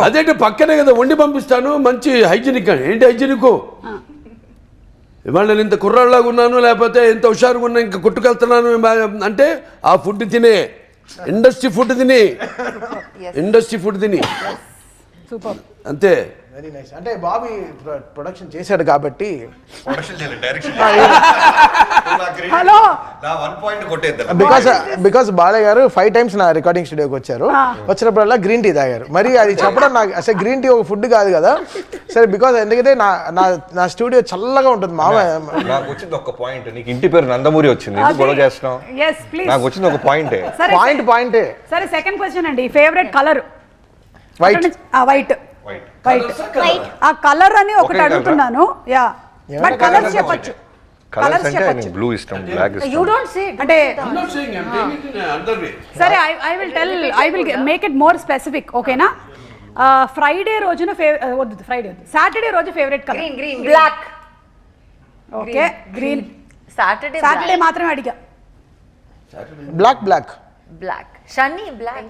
[SPEAKER 2] అదేంటి పక్కనే కదా వండి పంపిస్తాను, మంచి హైజీనిక్ అని. ఏంటి హైజీనిక్? ఇవాళ నేను ఇంత కుర్రాళ్ళలాగా ఉన్నాను, లేకపోతే ఇంత హుషారుగా ఉన్నా, ఇంకా కొట్టుకెళ్తున్నాను అంటే ఆ ఫుడ్ తినే, ఇండస్ట్రీ ఫుడ్ తిని
[SPEAKER 1] సూపర్.
[SPEAKER 2] అంతే.
[SPEAKER 7] Very nice. అంటే బాబీ ప్రొడక్షన్ చేశాడు కాబట్టి
[SPEAKER 1] హలో
[SPEAKER 7] బికాస్ బాలయ్య గారు 5 times నా రికార్డింగ్ స్టూడియోకి వచ్చారు. వచ్చినప్పుడల్లా గ్రీన్ టీ తాగారు. మరి అది చెప్పడం నాకు అసలు గ్రీన్ టీ ఒక ఫుడ్ కాదు కదా. సరే బికాస్ ఎందుకంటే నా స్టూడియో చల్లగా ఉంటుంది.
[SPEAKER 4] నాకు వచ్చింది ఒక పాయింట్. నీకు ఇంటి పేరు నందమూరి వచ్చింది, గొడవ చేస్తున్నావు. నాకు వచ్చింది ఒక పాయింటే.
[SPEAKER 7] పాయింటే.
[SPEAKER 1] సరే సెకండ్ క్వశ్చన్ అండి. Favourite colour? వైట్. ఆ కలర్ అని ఒకటి అడుగుతున్నాను. యా, బట్ కలర్స్ చెప్పొచ్చు.
[SPEAKER 4] కలర్స్ అంటే బ్లూ ఇష్టం, బ్లాక్ ఇష్టం.
[SPEAKER 1] యు డోంట్ సే అంటే సరే I will make it more specific. ఓకేనా? ఫ్రైడే రోజున సాటర్డే రోజు favourite colour?
[SPEAKER 5] Green. Black.
[SPEAKER 1] Okay. Green. Saturday మాత్రమే అడిగా.
[SPEAKER 7] బ్లాక్.
[SPEAKER 5] Shani black.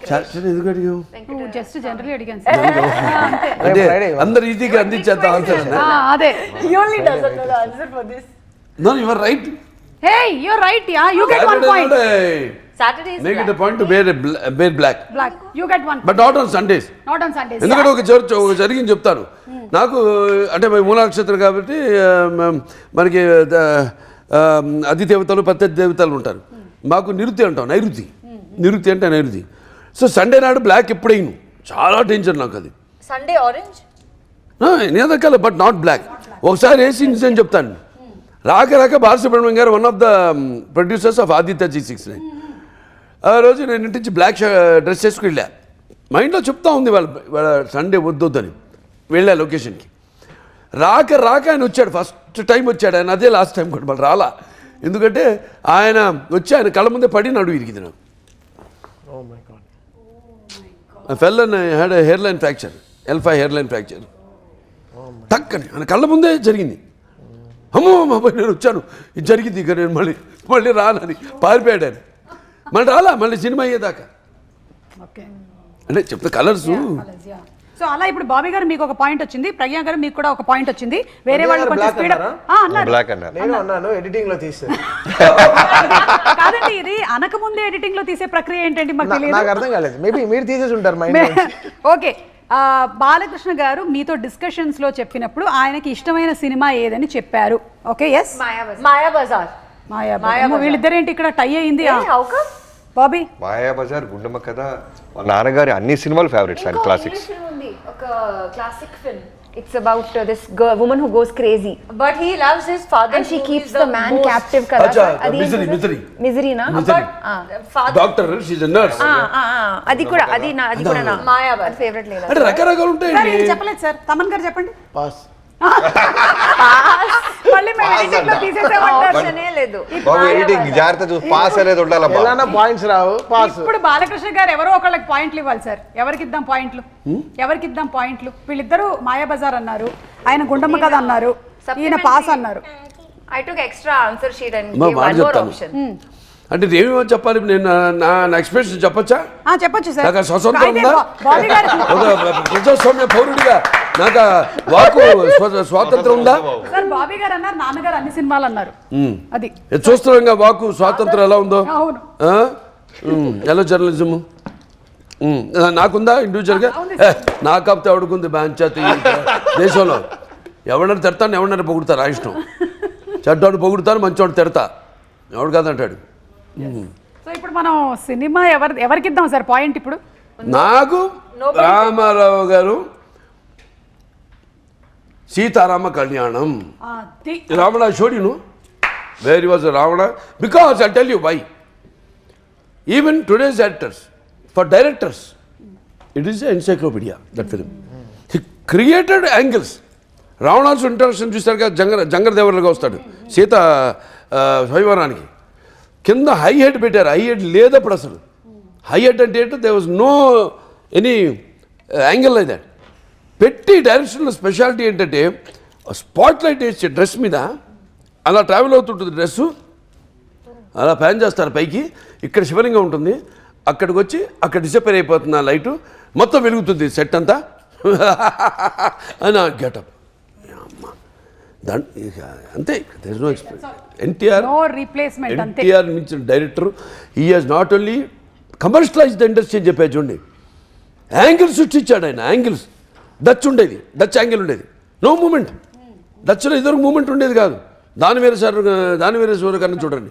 [SPEAKER 2] ఎందుకు అడిగావు?
[SPEAKER 1] జస్ట్ జనరల్లీ అడిగాను సార్.
[SPEAKER 2] అంటే అందరు ఈజీగా అందించేద్దాం ఆన్సర్.
[SPEAKER 1] అదే.
[SPEAKER 5] He only doesn't know the answer for this.
[SPEAKER 2] No, you are right.
[SPEAKER 1] Hey, you're right. Yeah, you get 1 point.
[SPEAKER 5] Saturday is
[SPEAKER 2] Make it a point to wear black.
[SPEAKER 1] Black. You get 1.
[SPEAKER 2] But not on Sundays.
[SPEAKER 1] Not on Sundays.
[SPEAKER 2] ఎందుకంటే ఒక జరిగింది చెప్తాను. నాకు అంటే మూల నక్షత్రం కాబట్టి మనకి అధిదేవతలు ప్రత్యర్థి దేవతలు ఉంటారు. మాకు నిరుతి అంటాం, నైరుతి అంటే నైరుతి. సో సండే నాడు బ్లాక్ ఎప్పుడైనా చాలా టెన్షన్ నాకు. అది
[SPEAKER 5] Sunday orange.
[SPEAKER 2] నేదకాల బట్ నాట్ బ్లాక్. ఒకసారి వేసి అని చెప్తాను. రాక బాలసుబ్రహ్మణ్యం గారు one of the producers of Aditya G69. ఆ రోజు నేను ఇంటి నుంచి బ్లాక్ డ్రెస్ చేసుకుని వెళ్ళా. మైండ్లో చెప్తా ఉంది వాళ్ళ సండే వద్దని. వెళ్ళా లొకేషన్కి. రాక ఆయన వచ్చాడు. ఫస్ట్ టైం వచ్చాడు ఆయన. అదే లాస్ట్ టైం కూడా వాళ్ళు రాలా. ఎందుకంటే ఆయన వచ్చి ఆయన కళ్ళ ముందే పడి నడువు ఇరిగింది నాకు. Fell and had hairline fracture, L5 hairline fracture. టక్కని ఆయన కళ్ళ ముందే జరిగింది. అమ్మో నేను వచ్చాను, ఇది జరిగింది, ఇక నేను మళ్ళీ రానని పారిపోయాడు ఆయన. మళ్ళీ రాలా, మళ్ళీ సినిమా అయ్యేదాకా. అంటే చెప్తే కలర్స్
[SPEAKER 1] సో అలా ఇప్పుడు బాబీ గారు మీకు ఒక పాయింట్ వచ్చింది, ప్రజ్ఞా గారు మీకు కూడా ఒక పాయింట్ వచ్చింది. వేరే
[SPEAKER 7] ప్రజ్ఞా
[SPEAKER 1] వాళ్ళు
[SPEAKER 7] గారు
[SPEAKER 1] కొంచెం
[SPEAKER 7] black
[SPEAKER 1] స్పీడ్
[SPEAKER 7] అన్నారా?
[SPEAKER 1] అన్నారు.
[SPEAKER 4] బ్లాక్ అన్నారు.
[SPEAKER 7] నేను అన్నాను ఎడిటింగ్ లో తీస్తే.
[SPEAKER 1] కాదండి, ఇది అనకముందే ఎడిటింగ్ లో తీసే ప్రక్రియ ఏంటండి మాకు
[SPEAKER 7] నాకు
[SPEAKER 1] తెలియదు.
[SPEAKER 7] అర్థం కాలేదు, మేబీ మీరు తీసేసి ఉంటారు మైండ్.
[SPEAKER 1] ఓకే, బాలకృష్ణ గారు మీతో డిస్కషన్స్ లో చెప్పినప్పుడు ఆయనకి ఇష్టమైన సినిమా ఏదని చెప్పారు. Okay, yes
[SPEAKER 5] Maya Bazaar.
[SPEAKER 1] Mayabazar. వీళ్ళిద్దరేంటి ఇక్కడ టై అయింది?
[SPEAKER 5] How come?
[SPEAKER 1] బాబీ,
[SPEAKER 4] మాయాబజార్, గుండమ్మ కథ, వాళ్ళ నాన్నగారి అన్ని సినిమాలు ఫేవరెట్స్ ఆయన, క్లాసిక్స్.
[SPEAKER 6] ఒక classic film. It's about this girl, woman who goes crazy
[SPEAKER 5] But he loves his father.
[SPEAKER 6] and she
[SPEAKER 5] who
[SPEAKER 6] keeps
[SPEAKER 5] is
[SPEAKER 6] the man
[SPEAKER 5] most-
[SPEAKER 6] captive kada.
[SPEAKER 2] Acha,
[SPEAKER 6] Adi
[SPEAKER 2] misery,
[SPEAKER 6] ఏంటి?
[SPEAKER 2] misery.
[SPEAKER 6] Misery na?
[SPEAKER 2] Misery.
[SPEAKER 5] Father.
[SPEAKER 2] Doctor, she's a nurse.
[SPEAKER 6] అది కూడా నా
[SPEAKER 5] Mayavar.
[SPEAKER 6] Favourite లేదా
[SPEAKER 2] అంటే రకరకాలు ఉంటాయి.
[SPEAKER 1] Sir ఇది చెప్పలేదు సార్, తమన్ గారు చెప్పండి.
[SPEAKER 7] పాస్.
[SPEAKER 1] మళ్ళీ మేము editing లో తీసేసామంటారు.
[SPEAKER 6] ఆప్షనే లేదు.
[SPEAKER 4] బాబు ఎడిటింగ్ జాగ్రత్త చూసి పాస్ అనేది ఉండాలబ్బా.
[SPEAKER 7] ఎలానా పాయింట్స్ రావు, పాస్.
[SPEAKER 1] ఇప్పుడు బాలకృష్ణ గారు ఎవరో ఒకళ్ళకి పాయింట్లు ఇవ్వాలి సార్. ఎవరికి ఇద్దాం పాయింట్లు? ఎవరికి ఇద్దాం పాయింట్లు? వీళ్ళిద్దరూ మాయాబజార్ అన్నారు, ఆయన గుండమ్మ కథ అన్నారు, ఈయన పాస్ అన్నారు.
[SPEAKER 6] I took extra answer sheet and
[SPEAKER 2] మా
[SPEAKER 6] gave
[SPEAKER 2] మాట
[SPEAKER 6] one more
[SPEAKER 2] చెప్తాను.
[SPEAKER 6] option.
[SPEAKER 2] అంటే ఏమేమో చెప్పాలి, నేను నా ఎక్స్ప్రెషన్ చెప్పచ్చా?
[SPEAKER 1] చెప్పొచ్చు సార్.
[SPEAKER 2] నాకు స్వతంత్రం
[SPEAKER 1] అయితే
[SPEAKER 2] ఉందా?
[SPEAKER 1] బాబీ గారు
[SPEAKER 2] ఒక ప్రజాస్వామ్య పౌరుడిగా నాకు వాకు స్వాతంత్రం ఉందా?
[SPEAKER 1] సార్ బాబీ గారు అన్నారు, నాన్నగారు అన్ని సినిమాలు అన్నారు. అది
[SPEAKER 2] ఇది చూస్తున్నాం వాకు స్వాతంత్రం ఎలా ఉందో.
[SPEAKER 1] అవును.
[SPEAKER 2] ఎలా జర్నలిజము నాకుందా ఇండివిజువల్గా? నా కాపుతే ఎవడుకుంది పంచాయతీ దేశంలో. ఎవడన్నా తిడతాను, ఎవడన్నా పొగుడుతారు, ఆ ఇష్టం. చెడ్డోడు పొగుడుతాను, మంచోడు తిడతా, ఎవడు కాదంటాడు.
[SPEAKER 1] సో ఇప్పుడు మనం సినిమా ఎవరికి ఇద్దాం సార్ పాయింట్? ఇప్పుడు
[SPEAKER 2] నాకు రామారావు గారు సీతారామ కళ్యాణం. Ravana, I showed you, where he was a Ravana. Because I'll tell you why. Even today's actors, for directors, it is an encyclopedia, that film. He created angles. Ravana's introduction చూసారుగా, జంగరదేవరగా వస్తాడు సీత స్వయంవరానికి. కింద high head పెట్టారు, high head లేదప్పుడు అసలు. High head అంటే ఏంటో there was no any angle like that. పెట్టి డైరెక్షన్లో స్పెషాలిటీ ఏంటంటే స్పాట్ లైట్ వేసి డ్రెస్ మీద అలా ట్రావెల్ అవుతుంటుంది డ్రెస్సు, అలా ప్యాన్ చేస్తారు పైకి, ఇక్కడ శివలింగం ఉంటుంది, అక్కడికి వచ్చి అక్కడ డిసపేర్ అయిపోతుంది ఆ లైటు, మొత్తం వెలుగుతుంది సెట్ అంతా అని గెటప్. అంతే, నో ఎక్స్ప్రెస్. ఎన్టీఆర్ మించిన director. He has not only commercialise the industry అని చెప్పేది చూడండి, యాంగిల్స్ సృష్టించాడు ఆయన. యాంగిల్స్ డచ్ ఉండేది, డచ్ యాంగిల్ ఉండేది, నో మూమెంట్. డచ్లో ఇద్దరు మూమెంట్ ఉండేది కాదు. దానివేరేశ్వర కన్నా చూడండి,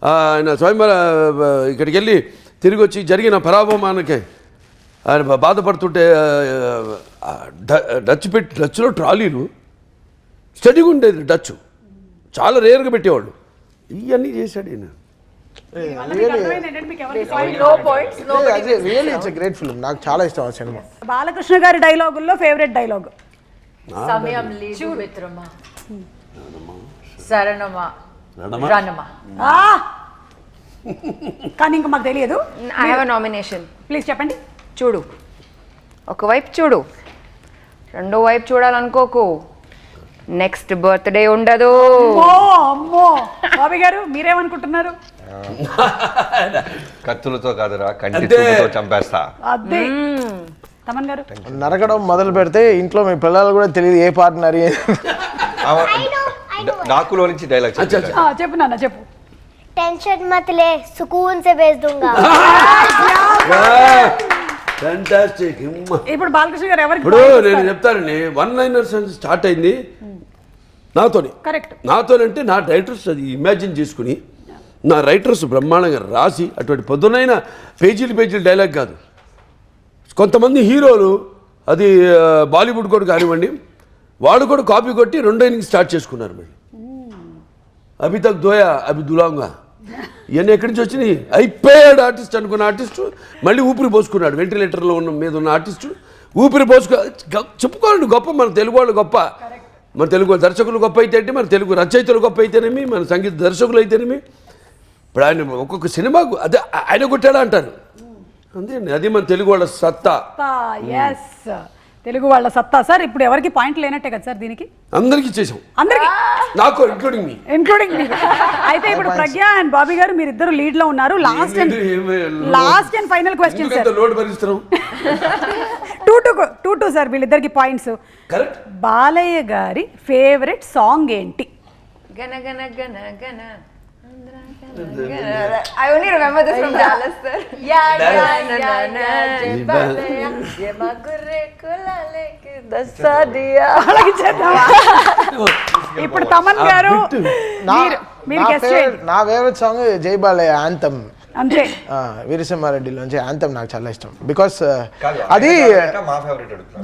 [SPEAKER 2] ఆయన స్వయంవర ఇక్కడికి వెళ్ళి తిరిగి వచ్చి జరిగిన పరాభవమానకే ఆయన బాధపడుతుంటే డచ్లో ట్రాలీలు స్టడీగా ఉండేది, డచ్ చాలా రేర్గా పెట్టేవాళ్ళు. ఇవన్నీ చేశాడు ఈయన.
[SPEAKER 5] No points. No.
[SPEAKER 7] Really it's a great film, నాకు చాలా ఇష్టం ఆ సినిమా.
[SPEAKER 1] బాలకృష్ణ గారి డైలాగుల్లో favourite dialogue?
[SPEAKER 5] Samyam ledu mitrama. Saranama. Ranama.
[SPEAKER 1] కానీ ఇంకా మాకు తెలియదు.
[SPEAKER 6] I have a nomination.
[SPEAKER 1] Please చెప్పండి.
[SPEAKER 6] చూడు, ఒకవైపు చూడు, రెండో వైపు చూడాలనుకోకు, నెక్స్ట్ బర్త్డే ఉండదు.
[SPEAKER 1] అమ్మో బాబీ గారు మీరేమనుకుంటున్నారు?
[SPEAKER 4] కత్తులతో కాదురా, కంటి చూపుతో చంపేస్తా.
[SPEAKER 1] అదే తమన్ గారు
[SPEAKER 7] నరకడం మొదలు పెడితే ఇంట్లో మీ పిల్లలు కూడా తెలియదు ఏ పార్ట్నర్.
[SPEAKER 4] డాకులో నుంచి డైలాగ్
[SPEAKER 1] చెప్పు నాన్న చెప్పు.
[SPEAKER 3] टेंशन मत ले, सुकून से भेज दूंगा.
[SPEAKER 2] ఫ్యాంటాస్టిక్.
[SPEAKER 1] ఇప్పుడు బాలకృష్ణ గారు ఎవరికి
[SPEAKER 2] ఇప్పుడు నేను చెప్తానండి, వన్ లైనర్స్ స్టార్ట్ అయింది నాతోని.
[SPEAKER 1] కరెక్ట్.
[SPEAKER 2] నాతోనంటే నా రైటర్స్ అది ఇమాజిన్ చేసుకుని, నా రైటర్స్ బ్రహ్మాండంగా రాసి, అటువంటి పొద్దునైన పేజీలు డైలాగ్ కాదు. కొంతమంది హీరోలు అది బాలీవుడ్ కూడా కానివ్వండి, వాళ్ళు కూడా కాపీ కొట్టి రెండో ఇన్నింగ్ స్టార్ట్ చేసుకున్నారు. మళ్ళీ అభి తక్ దోయా అభి దులాంగా ఇవన్నీ ఎక్కడి నుంచి వచ్చినాయి? అయిపోయాడు ఆర్టిస్ట్ అనుకున్న ఆర్టిస్టు మళ్ళీ ఊపిరి పోసుకున్నాడు. వెంటిలేటర్లో ఉన్న మీద ఉన్న ఆర్టిస్టు ఊపిరి చెప్పుకోండి గొప్ప, మన తెలుగు వాళ్ళు గొప్ప, మన తెలుగు దర్శకులు గొప్ప అయితే అంటే, మన తెలుగు రచయితలు గొప్ప అయితేనేమి, మన సంగీత దర్శకులు అయితేనేమి. ఇప్పుడు ఆయన ఒక్కొక్క సినిమాకు అదే ఆయన కొట్టాడా అంటారు. అంతే అండి, అది మన తెలుగు వాళ్ళ సత్తా.
[SPEAKER 1] ఎస్, తెలుగు వాళ్ళ సత్తా. సార్ ఇప్పుడు ఎవరికి పాయింట్ లేనట్టే కదా సార్ దీనికి?
[SPEAKER 2] అందరికీ చేసాం,
[SPEAKER 1] అందరికి,
[SPEAKER 2] నాకు ఇంక్లూడింగ్ మీ.
[SPEAKER 1] అయితే ఇప్పుడు ప్రజ్ఞ అండ్ బాబీ గారు మీరిద్దరు లీడ్ లో ఉన్నారు. Last and final question sir.
[SPEAKER 2] Load భరిస్తున్నాం.
[SPEAKER 1] టూ సార్ వీళ్ళిద్దరికి పాయింట్స్.
[SPEAKER 2] కరెక్ట్.
[SPEAKER 1] బాలయ్య గారి ఫేవరెట్ సాంగ్ ఏంటి?
[SPEAKER 6] గన గన గన గన I only remember this from Dallas, sir.
[SPEAKER 1] అలాగే చేద్దామా? ఇప్పుడు తమన్ గారు మీరు గెస్ట్ చేయండి.
[SPEAKER 7] నా ఫేవరెట్ సాంగ్ జై బాలయ్య యాంథమ్.
[SPEAKER 1] అంతే.
[SPEAKER 7] వీరసింహారెడ్డిలోంచి యాంథమ్ నాకు చాలా ఇష్టం. బికాస్ అది
[SPEAKER 4] మా ఫేవరెట్ అడుగుతున్నా.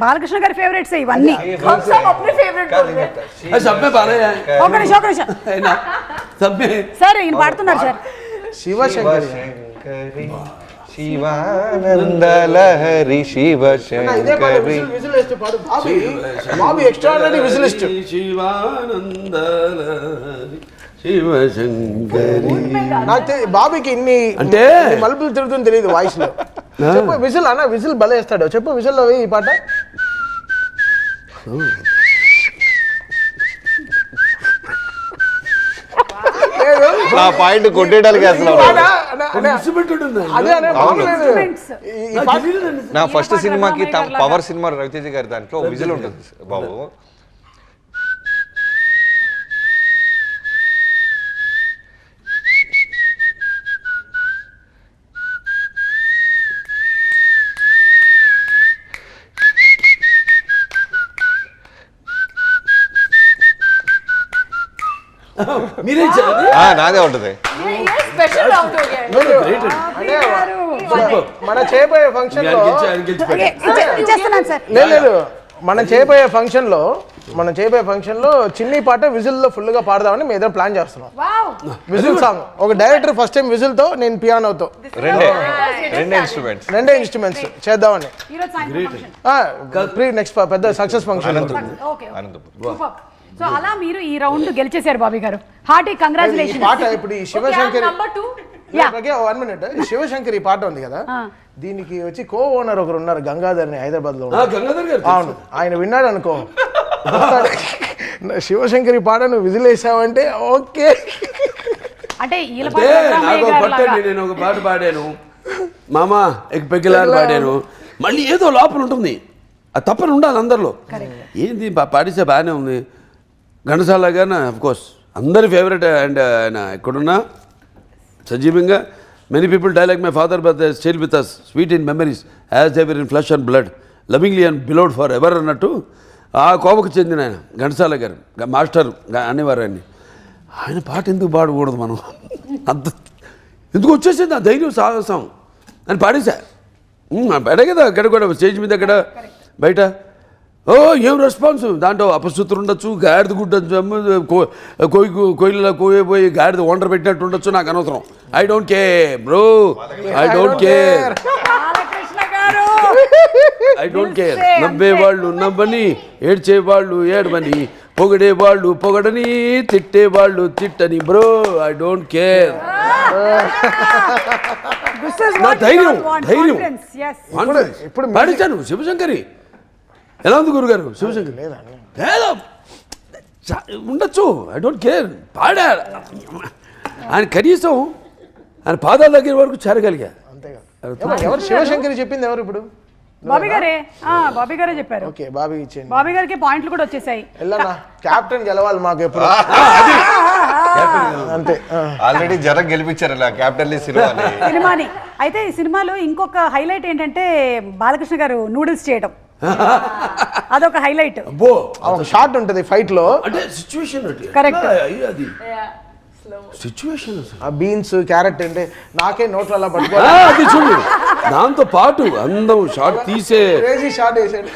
[SPEAKER 1] బాలకృష్ణ గారి ఫేవరెట్స్ ఇవన్నీ.
[SPEAKER 2] సబ్మే బాలయ్య.
[SPEAKER 1] ఒక నిమిషం సార్ ఈయన పాడుతున్నారు సార్.
[SPEAKER 7] శివశంకరి
[SPEAKER 4] శివానందలహరి శివశంకరి.
[SPEAKER 7] బాబీ ఎక్స్ట్రాడినరీ విజిలిస్ట్.
[SPEAKER 2] శివానందలహరి శివశంకరి.
[SPEAKER 7] నాకు బాబీకి ఇన్ని
[SPEAKER 2] అంటే
[SPEAKER 7] మలుపులు తిరుగుతుంది తెలియదు వాయిస్ లో. చెప్పు విజిల్ అన్న, విజిల్ భలే వేస్తాడు. చెప్పు విజిల్ లో ఈ పాట.
[SPEAKER 4] నా పాయింట్ కొట్టేయడానికి అసలు
[SPEAKER 7] అదే అనే ఈ పాట
[SPEAKER 4] నా ఫస్ట్ సినిమాకి పవర్ సినిమా రవితేజ గారి దాంట్లో విజిల్ ఉంటుంది బాబు.
[SPEAKER 2] మీరే
[SPEAKER 4] నాదే ఉంటుంది.
[SPEAKER 7] మన చేయబోయే ఫంక్షన్ లో
[SPEAKER 1] ఇచ్చేస్తున్నాను సార్.
[SPEAKER 7] లేదు మనం చేయబోయే ఫంక్షన్ లో చిన్ని పాట విజిల్ లో ఫుల్ గా పాడదామని మేము ఏదో ప్లాన్ చేస్తున్నాం. విజిల్ సాంగ్ ఒక డైరెక్టర్ ఫస్ట్ టైం విజిల్ తో, నేను పియానోతో రెండే ఇన్స్ట్రుమెంట్స్ చేద్దామని. నెక్స్ట్ పెద్ద సక్సెస్ ఫంక్షన్.
[SPEAKER 1] సో అలా మీరు ఈ రౌండ్ గెలిచేశారు బాబీ గారు. Hearty congratulations.
[SPEAKER 7] పాట ఇప్పుడు ఈ శివశంకరి 1 minute. శివశంకరి పాట ఉంది కదా, దీనికి వచ్చి కో ఓనర్ ఒకరు ఉన్నారు గంగాధర్ ని, హైదరాబాద్ లో. అవును, ఆయన విన్నాడు అనుకో, శివశంకరి పాట నువ్వు విజిల్ వేసావంటే ఓకే.
[SPEAKER 1] అంటే
[SPEAKER 2] నేను ఒక పాట పాడాను, మామా ఎక్ పెగ్గిలాని పాడాను. మళ్ళీ ఏదో లోపల ఉంటుంది, అది తప్పని ఉండాలి అందరిలో. ఏంది పాడిస్తే బాగానే ఉంది. ఘంటసాల గారిన అఫ్కోర్స్ అందరి ఫేవరెట్. అండ్ ఆయన ఎక్కడున్నా సజీవంగా many people die like my father but they still with us sweet in memories as they were in flesh and blood lovingly and beloved for ever అన్నట్టు ఆ కోవకు చెందిన ఆయన ఘంటసాల గారు మాస్టర్ అనేవారు. ఆయన పాట ఎందుకు పాడకూడదు మనం? అంత ఎందుకు వచ్చేసింది ఆ ధైర్యం సాహసం అని పాడేశా. పాడే కదా అక్కడ కూడా స్టేజ్ మీద అక్కడ బయట. ఓ ఏం రెస్పాన్స్ దాంట్లో అపశృతులు ఉండొచ్చు, గాడిద గుడ్డ కోయిలలో కోయపోయి గాడిద వండర్ పెట్టినట్టు ఉండొచ్చు, నాకు అనవసరం. I don't care bro, I don't care, I don't care. నవ్వేవాళ్ళు నవ్వని, ఏడ్చేవాళ్ళు ఏడవని, పొగడేవాళ్ళు పొగడని, తిట్టేవాళ్ళు తిట్టని బ్రో, ఐ డోంట్ కేర్. ధైర్యం ఇప్పుడు పాడించాను. శివశంకరి ఎలా ఉంది గురుగారు? శివశంకర్ లేదా ఉండొచ్చు, ఐ డోంట్ కేర్. పాడా ఆయన కనీసం ఆయన పాదాల దగ్గర వరకు చేరగలిగా.
[SPEAKER 7] ఎవరు శివశంకరి చెప్పింది ఎవరు ఇప్పుడు?
[SPEAKER 1] బాబీ గారే. బాబీ గారే చెప్పారు.
[SPEAKER 7] ఓకే, బాబీ ఇచ్చేయండి.
[SPEAKER 1] బాబీ గారికి పాయింట్లు కూడా వచ్చేసాయి.
[SPEAKER 7] కెప్టెన్ గెలవాలి మాకు ఎప్పుడు. అంతే,
[SPEAKER 4] ఆల్రెడీ జనం గెలిపించారు క్యాప్టెన్
[SPEAKER 1] సినిమాని. అయితే ఈ సినిమాలో ఇంకొక హైలైట్ ఏంటంటే బాలకృష్ణ గారు నూడిల్స్ చేయడం, అదొక హైలైట్.
[SPEAKER 7] షార్ట్ ఉంటుంది ఫైట్ లో.
[SPEAKER 2] అంటే సిచ్యువేషన్
[SPEAKER 1] కరెక్ట్.
[SPEAKER 2] అది సిచ్యువేషన్.
[SPEAKER 7] ఆ బీన్స్ క్యారెట్ అంటే నాకే నోట్లో అలా పట్టుకోవాలి.
[SPEAKER 2] అది చూడు, దాంతో పాటు అందం షార్ట్ తీసే
[SPEAKER 7] షార్ట్ వేసాడు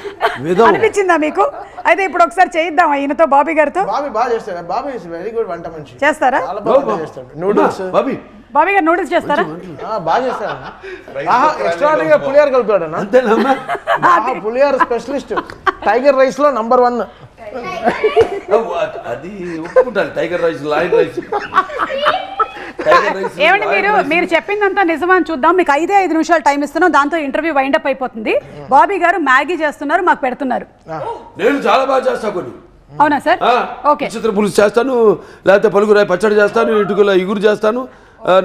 [SPEAKER 1] అనిపించిందా మీకు? అయితే ఇప్పుడు ఒకసారి చేయిద్దాం ఈయనతో, బాబీ గారితో.
[SPEAKER 7] బాబీ బాగా చేస్తాడు. బాబీ వెరీ గుడ్ వంట మనిషి.
[SPEAKER 1] చేస్తారా?
[SPEAKER 7] చాలా బాగా చేస్తాడు. నూడిల్స్
[SPEAKER 1] బాబీ గారు నూడిల్స్ చేస్తారా?
[SPEAKER 7] బాగా చేస్తాడు. ఎక్స్ట్రాడినరీగా పులిహార కలుపుతాడు. పులిహార స్పెషలిస్ట్. టైగర్ రైస్ లో నంబర్ 1.
[SPEAKER 2] అది ఒప్పుకుంటాను. Tiger rice, lion rice.
[SPEAKER 1] ఏమండి మీరు చెప్పిందంతా నిజమని చూద్దాం. మీకు 5 నిమిషాలు టైం ఇస్తున్నాం, దాంతో ఇంటర్వ్యూ వైండప్ అయిపోతుంది. బాబీ గారు మ్యాగీ చేస్తున్నారు, మాకు పెడుతున్నారు.
[SPEAKER 2] నేను చాలా బాగా చేస్తా కొన్ని.
[SPEAKER 1] అవునా సార్? ఓకే.
[SPEAKER 2] చిత్ర పులుసు చేస్తాను, లేకపోతే పలుగురాయి పచ్చడి చేస్తాను, ఇటుకల ఇగురు చేస్తాను,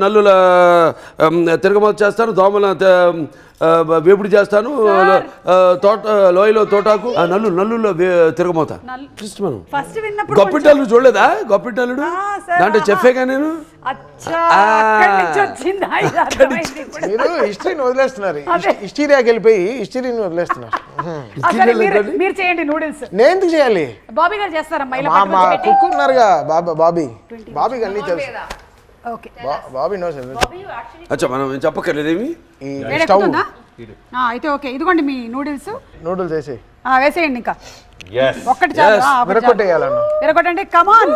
[SPEAKER 2] నల్లుల తిరగమత చేస్తాను, దోమల వేపుడు చేస్తాను, లోయలో తోటాకు, నల్లుల్లో తిరగమోత. మనం
[SPEAKER 1] ఫస్ట్ విన్నప్పుడు
[SPEAKER 2] గొప్పింటల్లుడు చూడలేదా? గొప్పింటల్లుడు దాంట్లో చెప్పేగా నేను.
[SPEAKER 7] మీరు హిస్టరీని వదిలేస్తున్నారు, హిస్టీరియాకి వెళ్ళిపోయి హిస్టరీని వదిలేస్తున్నారు.
[SPEAKER 1] మీరు చేయండి నూడిల్స్.
[SPEAKER 7] నేను ఎందుకు చేయాలి?
[SPEAKER 1] బాబీ గారు చేస్తారా?
[SPEAKER 7] మా కుక్ ఉన్నారుగా బాబీకి అన్నీ తెలుసు. Bobby no sir.
[SPEAKER 2] అచ్చా మనం చెప్పక్కర్లేదేమి.
[SPEAKER 1] అయితే ఓకే, ఇదిగోండి మీ నూడిల్స్
[SPEAKER 7] వేసి
[SPEAKER 1] వేసేయండి. ఇంకా ఒక్కటి విరగొట్టండి. కమాన్.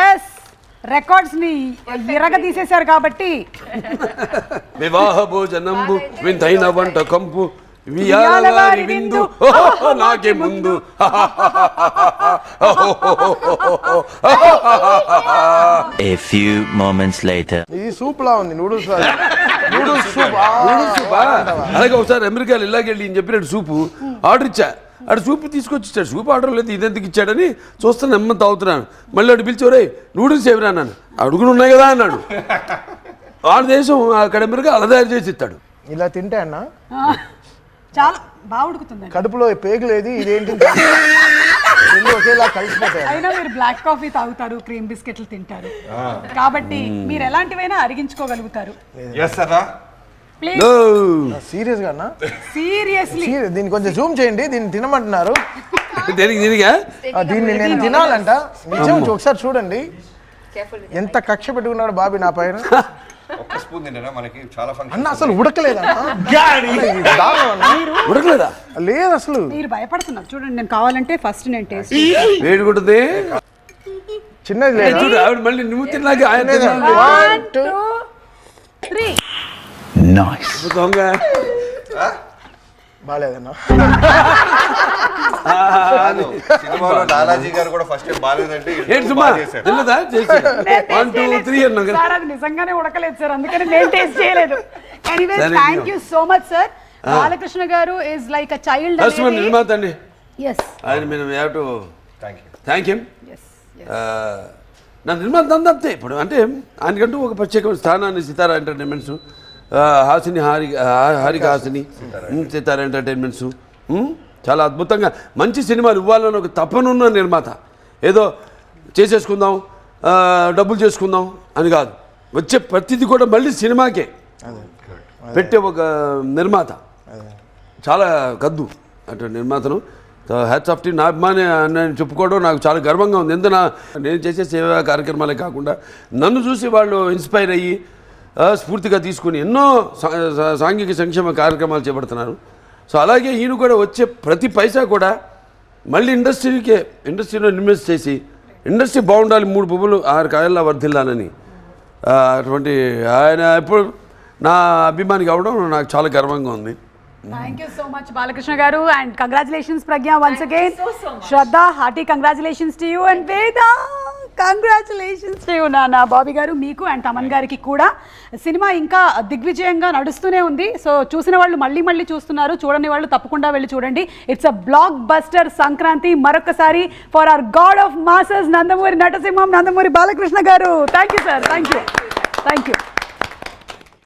[SPEAKER 1] ఎస్, రికార్డ్స్ ని విరగ తీసేశారు కాబట్టి.
[SPEAKER 2] వివాహ భోజనంబు వింతైన వంట కంపు విందు నాకే ముందు.
[SPEAKER 8] A few moments later.
[SPEAKER 7] ఇది సూప్ లా ఉంది. Noodles soup.
[SPEAKER 2] అలాగే ఒకసారి అమెరికాలో ఇలాగెళ్ళి నేను చెప్పినట్టు సూపు ఆర్డర్ ఇచ్చా. అటు సూప్ తీసుకొచ్చి ఇచ్చాడు. సూప్ ఆర్డర్ లేదు, ఇదెందుకు ఇచ్చాడని చూస్తాను, నెమ్మది తాగుతున్నాను. మళ్ళీ అటు పిలిచి ఒరే నూడిల్స్ ఎవరా అన్నాను. అడుగులు ఉన్నాయి కదా అన్నాడు. ఆడ దేశం అక్కడ అమెరికా అలా తయారు చేసి ఇస్తాడు.
[SPEAKER 7] ఇలా తింటే అన్న
[SPEAKER 1] చాలా బాగా ఉడుకుతుంది.
[SPEAKER 7] కడుపులో పేగులేది ఇదేంటి ఒకేలా కలిసిపోతాయి.
[SPEAKER 1] అయినా మీరు బ్లాక్ కాఫీ తాగుతారు, క్రీమ్ బిస్కెట్లు తింటారు కాబట్టి మీరు ఎలాంటివైనా అరిగించుకోగలుగుతారు.
[SPEAKER 7] సీరియస్ గా అన్న?
[SPEAKER 1] సీరియస్లీ
[SPEAKER 7] దీన్ని కొంచెం జూమ్ చేయండి. దీన్ని తినమంటున్నారు. దీన్ని నేను తినాలంట. నిజం, ఒకసారి చూడండి ఎంత కక్ష పెట్టుకున్నాడు బాబీ నా పైన. అన్న అసలు ఉడకలేదా?
[SPEAKER 2] ఉడకలేదా?
[SPEAKER 7] లేదు అసలు.
[SPEAKER 1] మీరు భయపడుతున్నారు. చూడండి, నేను కావాలంటే ఫస్ట్ నేను టేస్ట్
[SPEAKER 2] వేడుకుంటుంది.
[SPEAKER 7] చిన్నది లేదు.
[SPEAKER 2] చూడు ఆవిడ మళ్ళీ నువ్వు తిన్నాక ఆయన
[SPEAKER 1] 1 2 3.
[SPEAKER 8] Nice.
[SPEAKER 2] దొంగ
[SPEAKER 7] బాగాలేదన్నా.
[SPEAKER 4] సినిమాలో లాలాజీ గారు కూడా ఫస్ట్ టైం బాగాలేదంటే
[SPEAKER 2] ఏంటి సుమా తెలియదా? 1 2 3 అన్నా.
[SPEAKER 1] సార్ అది నిజంగానే ఉడకలేదు సార్, అందుకని నేను టేస్ట్ చేయలేదు. Anyways thank you so much sir. Balakrishna గారు ఇస్ లైక్ అ చైల్డ్.
[SPEAKER 2] నిర్మాత అండి.
[SPEAKER 1] yes
[SPEAKER 2] ఆయన మేము హ్యావ్ టు థ్యాంక్ హిమ్. నా నిర్మాత అంతే. ఇప్పుడు అంటే ఆయనకంటూ ఒక ప్రత్యేక స్థానాన్ని సితారా ఎంటర్టైన్మెంట్స్, హారిక హాసిని, సితారా ఎంటర్టైన్మెంట్స్ చాలా అద్భుతంగా మంచి సినిమాలు ఇవ్వాలని ఒక తపనున్న నిర్మాత. ఏదో చేసేసుకుందాం, డబ్బులు చేసుకుందాం అని కాదు, వచ్చే ప్రతిదీ కూడా మళ్ళీ సినిమాకే పెట్టే ఒక నిర్మాత. చాలా కద్దు అంటే నిర్మాతను. Hats off tea. నా అభిమాని నేను చెప్పుకోవడం నాకు చాలా గర్వంగా ఉంది. ఎందుకు నేను చేసే సేవా కార్యక్రమాలే కాకుండా నన్ను చూసి వాళ్ళు ఇన్స్పైర్ అయ్యి స్ఫూర్తిగా తీసుకుని ఎన్నో సాంఘిక సంక్షేమ కార్యక్రమాలు చేపడుతున్నారు. సో అలాగే ఈయన కూడా వచ్చే ప్రతి పైసా కూడా మళ్ళీ ఇండస్ట్రీలో ఇన్వెస్ట్ చేసి ఇండస్ట్రీ బాగుండాలి, 3 పువ్వులు 6 కాయల్లా వర్ధిల్లాలని అటువంటి ఆయన ఎప్పుడు నా అభిమాని కావడం నాకు చాలా గర్వంగా ఉంది.
[SPEAKER 1] Thank you so much Balakrishna గారు, and congratulations Pragya once again. Shraddha, hearty congratulations to you, and Veda congratulations to you నాన్న. బాబీ గారు మీకు అండ్ తమన్ గారికి కూడా. సినిమా ఇంకా దిగ్విజయంగా నడుస్తూనే ఉంది. సో చూసిన వాళ్ళు మళ్ళీ మళ్ళీ చూస్తున్నారు, చూడని వాళ్ళు తప్పకుండా వెళ్ళి చూడండి. It's a blockbuster Sankranti. మరొకసారి for our god of masses Nandamuri Natasimham, Nandamuri Balakrishna గారు. Thank you sir. Thank you.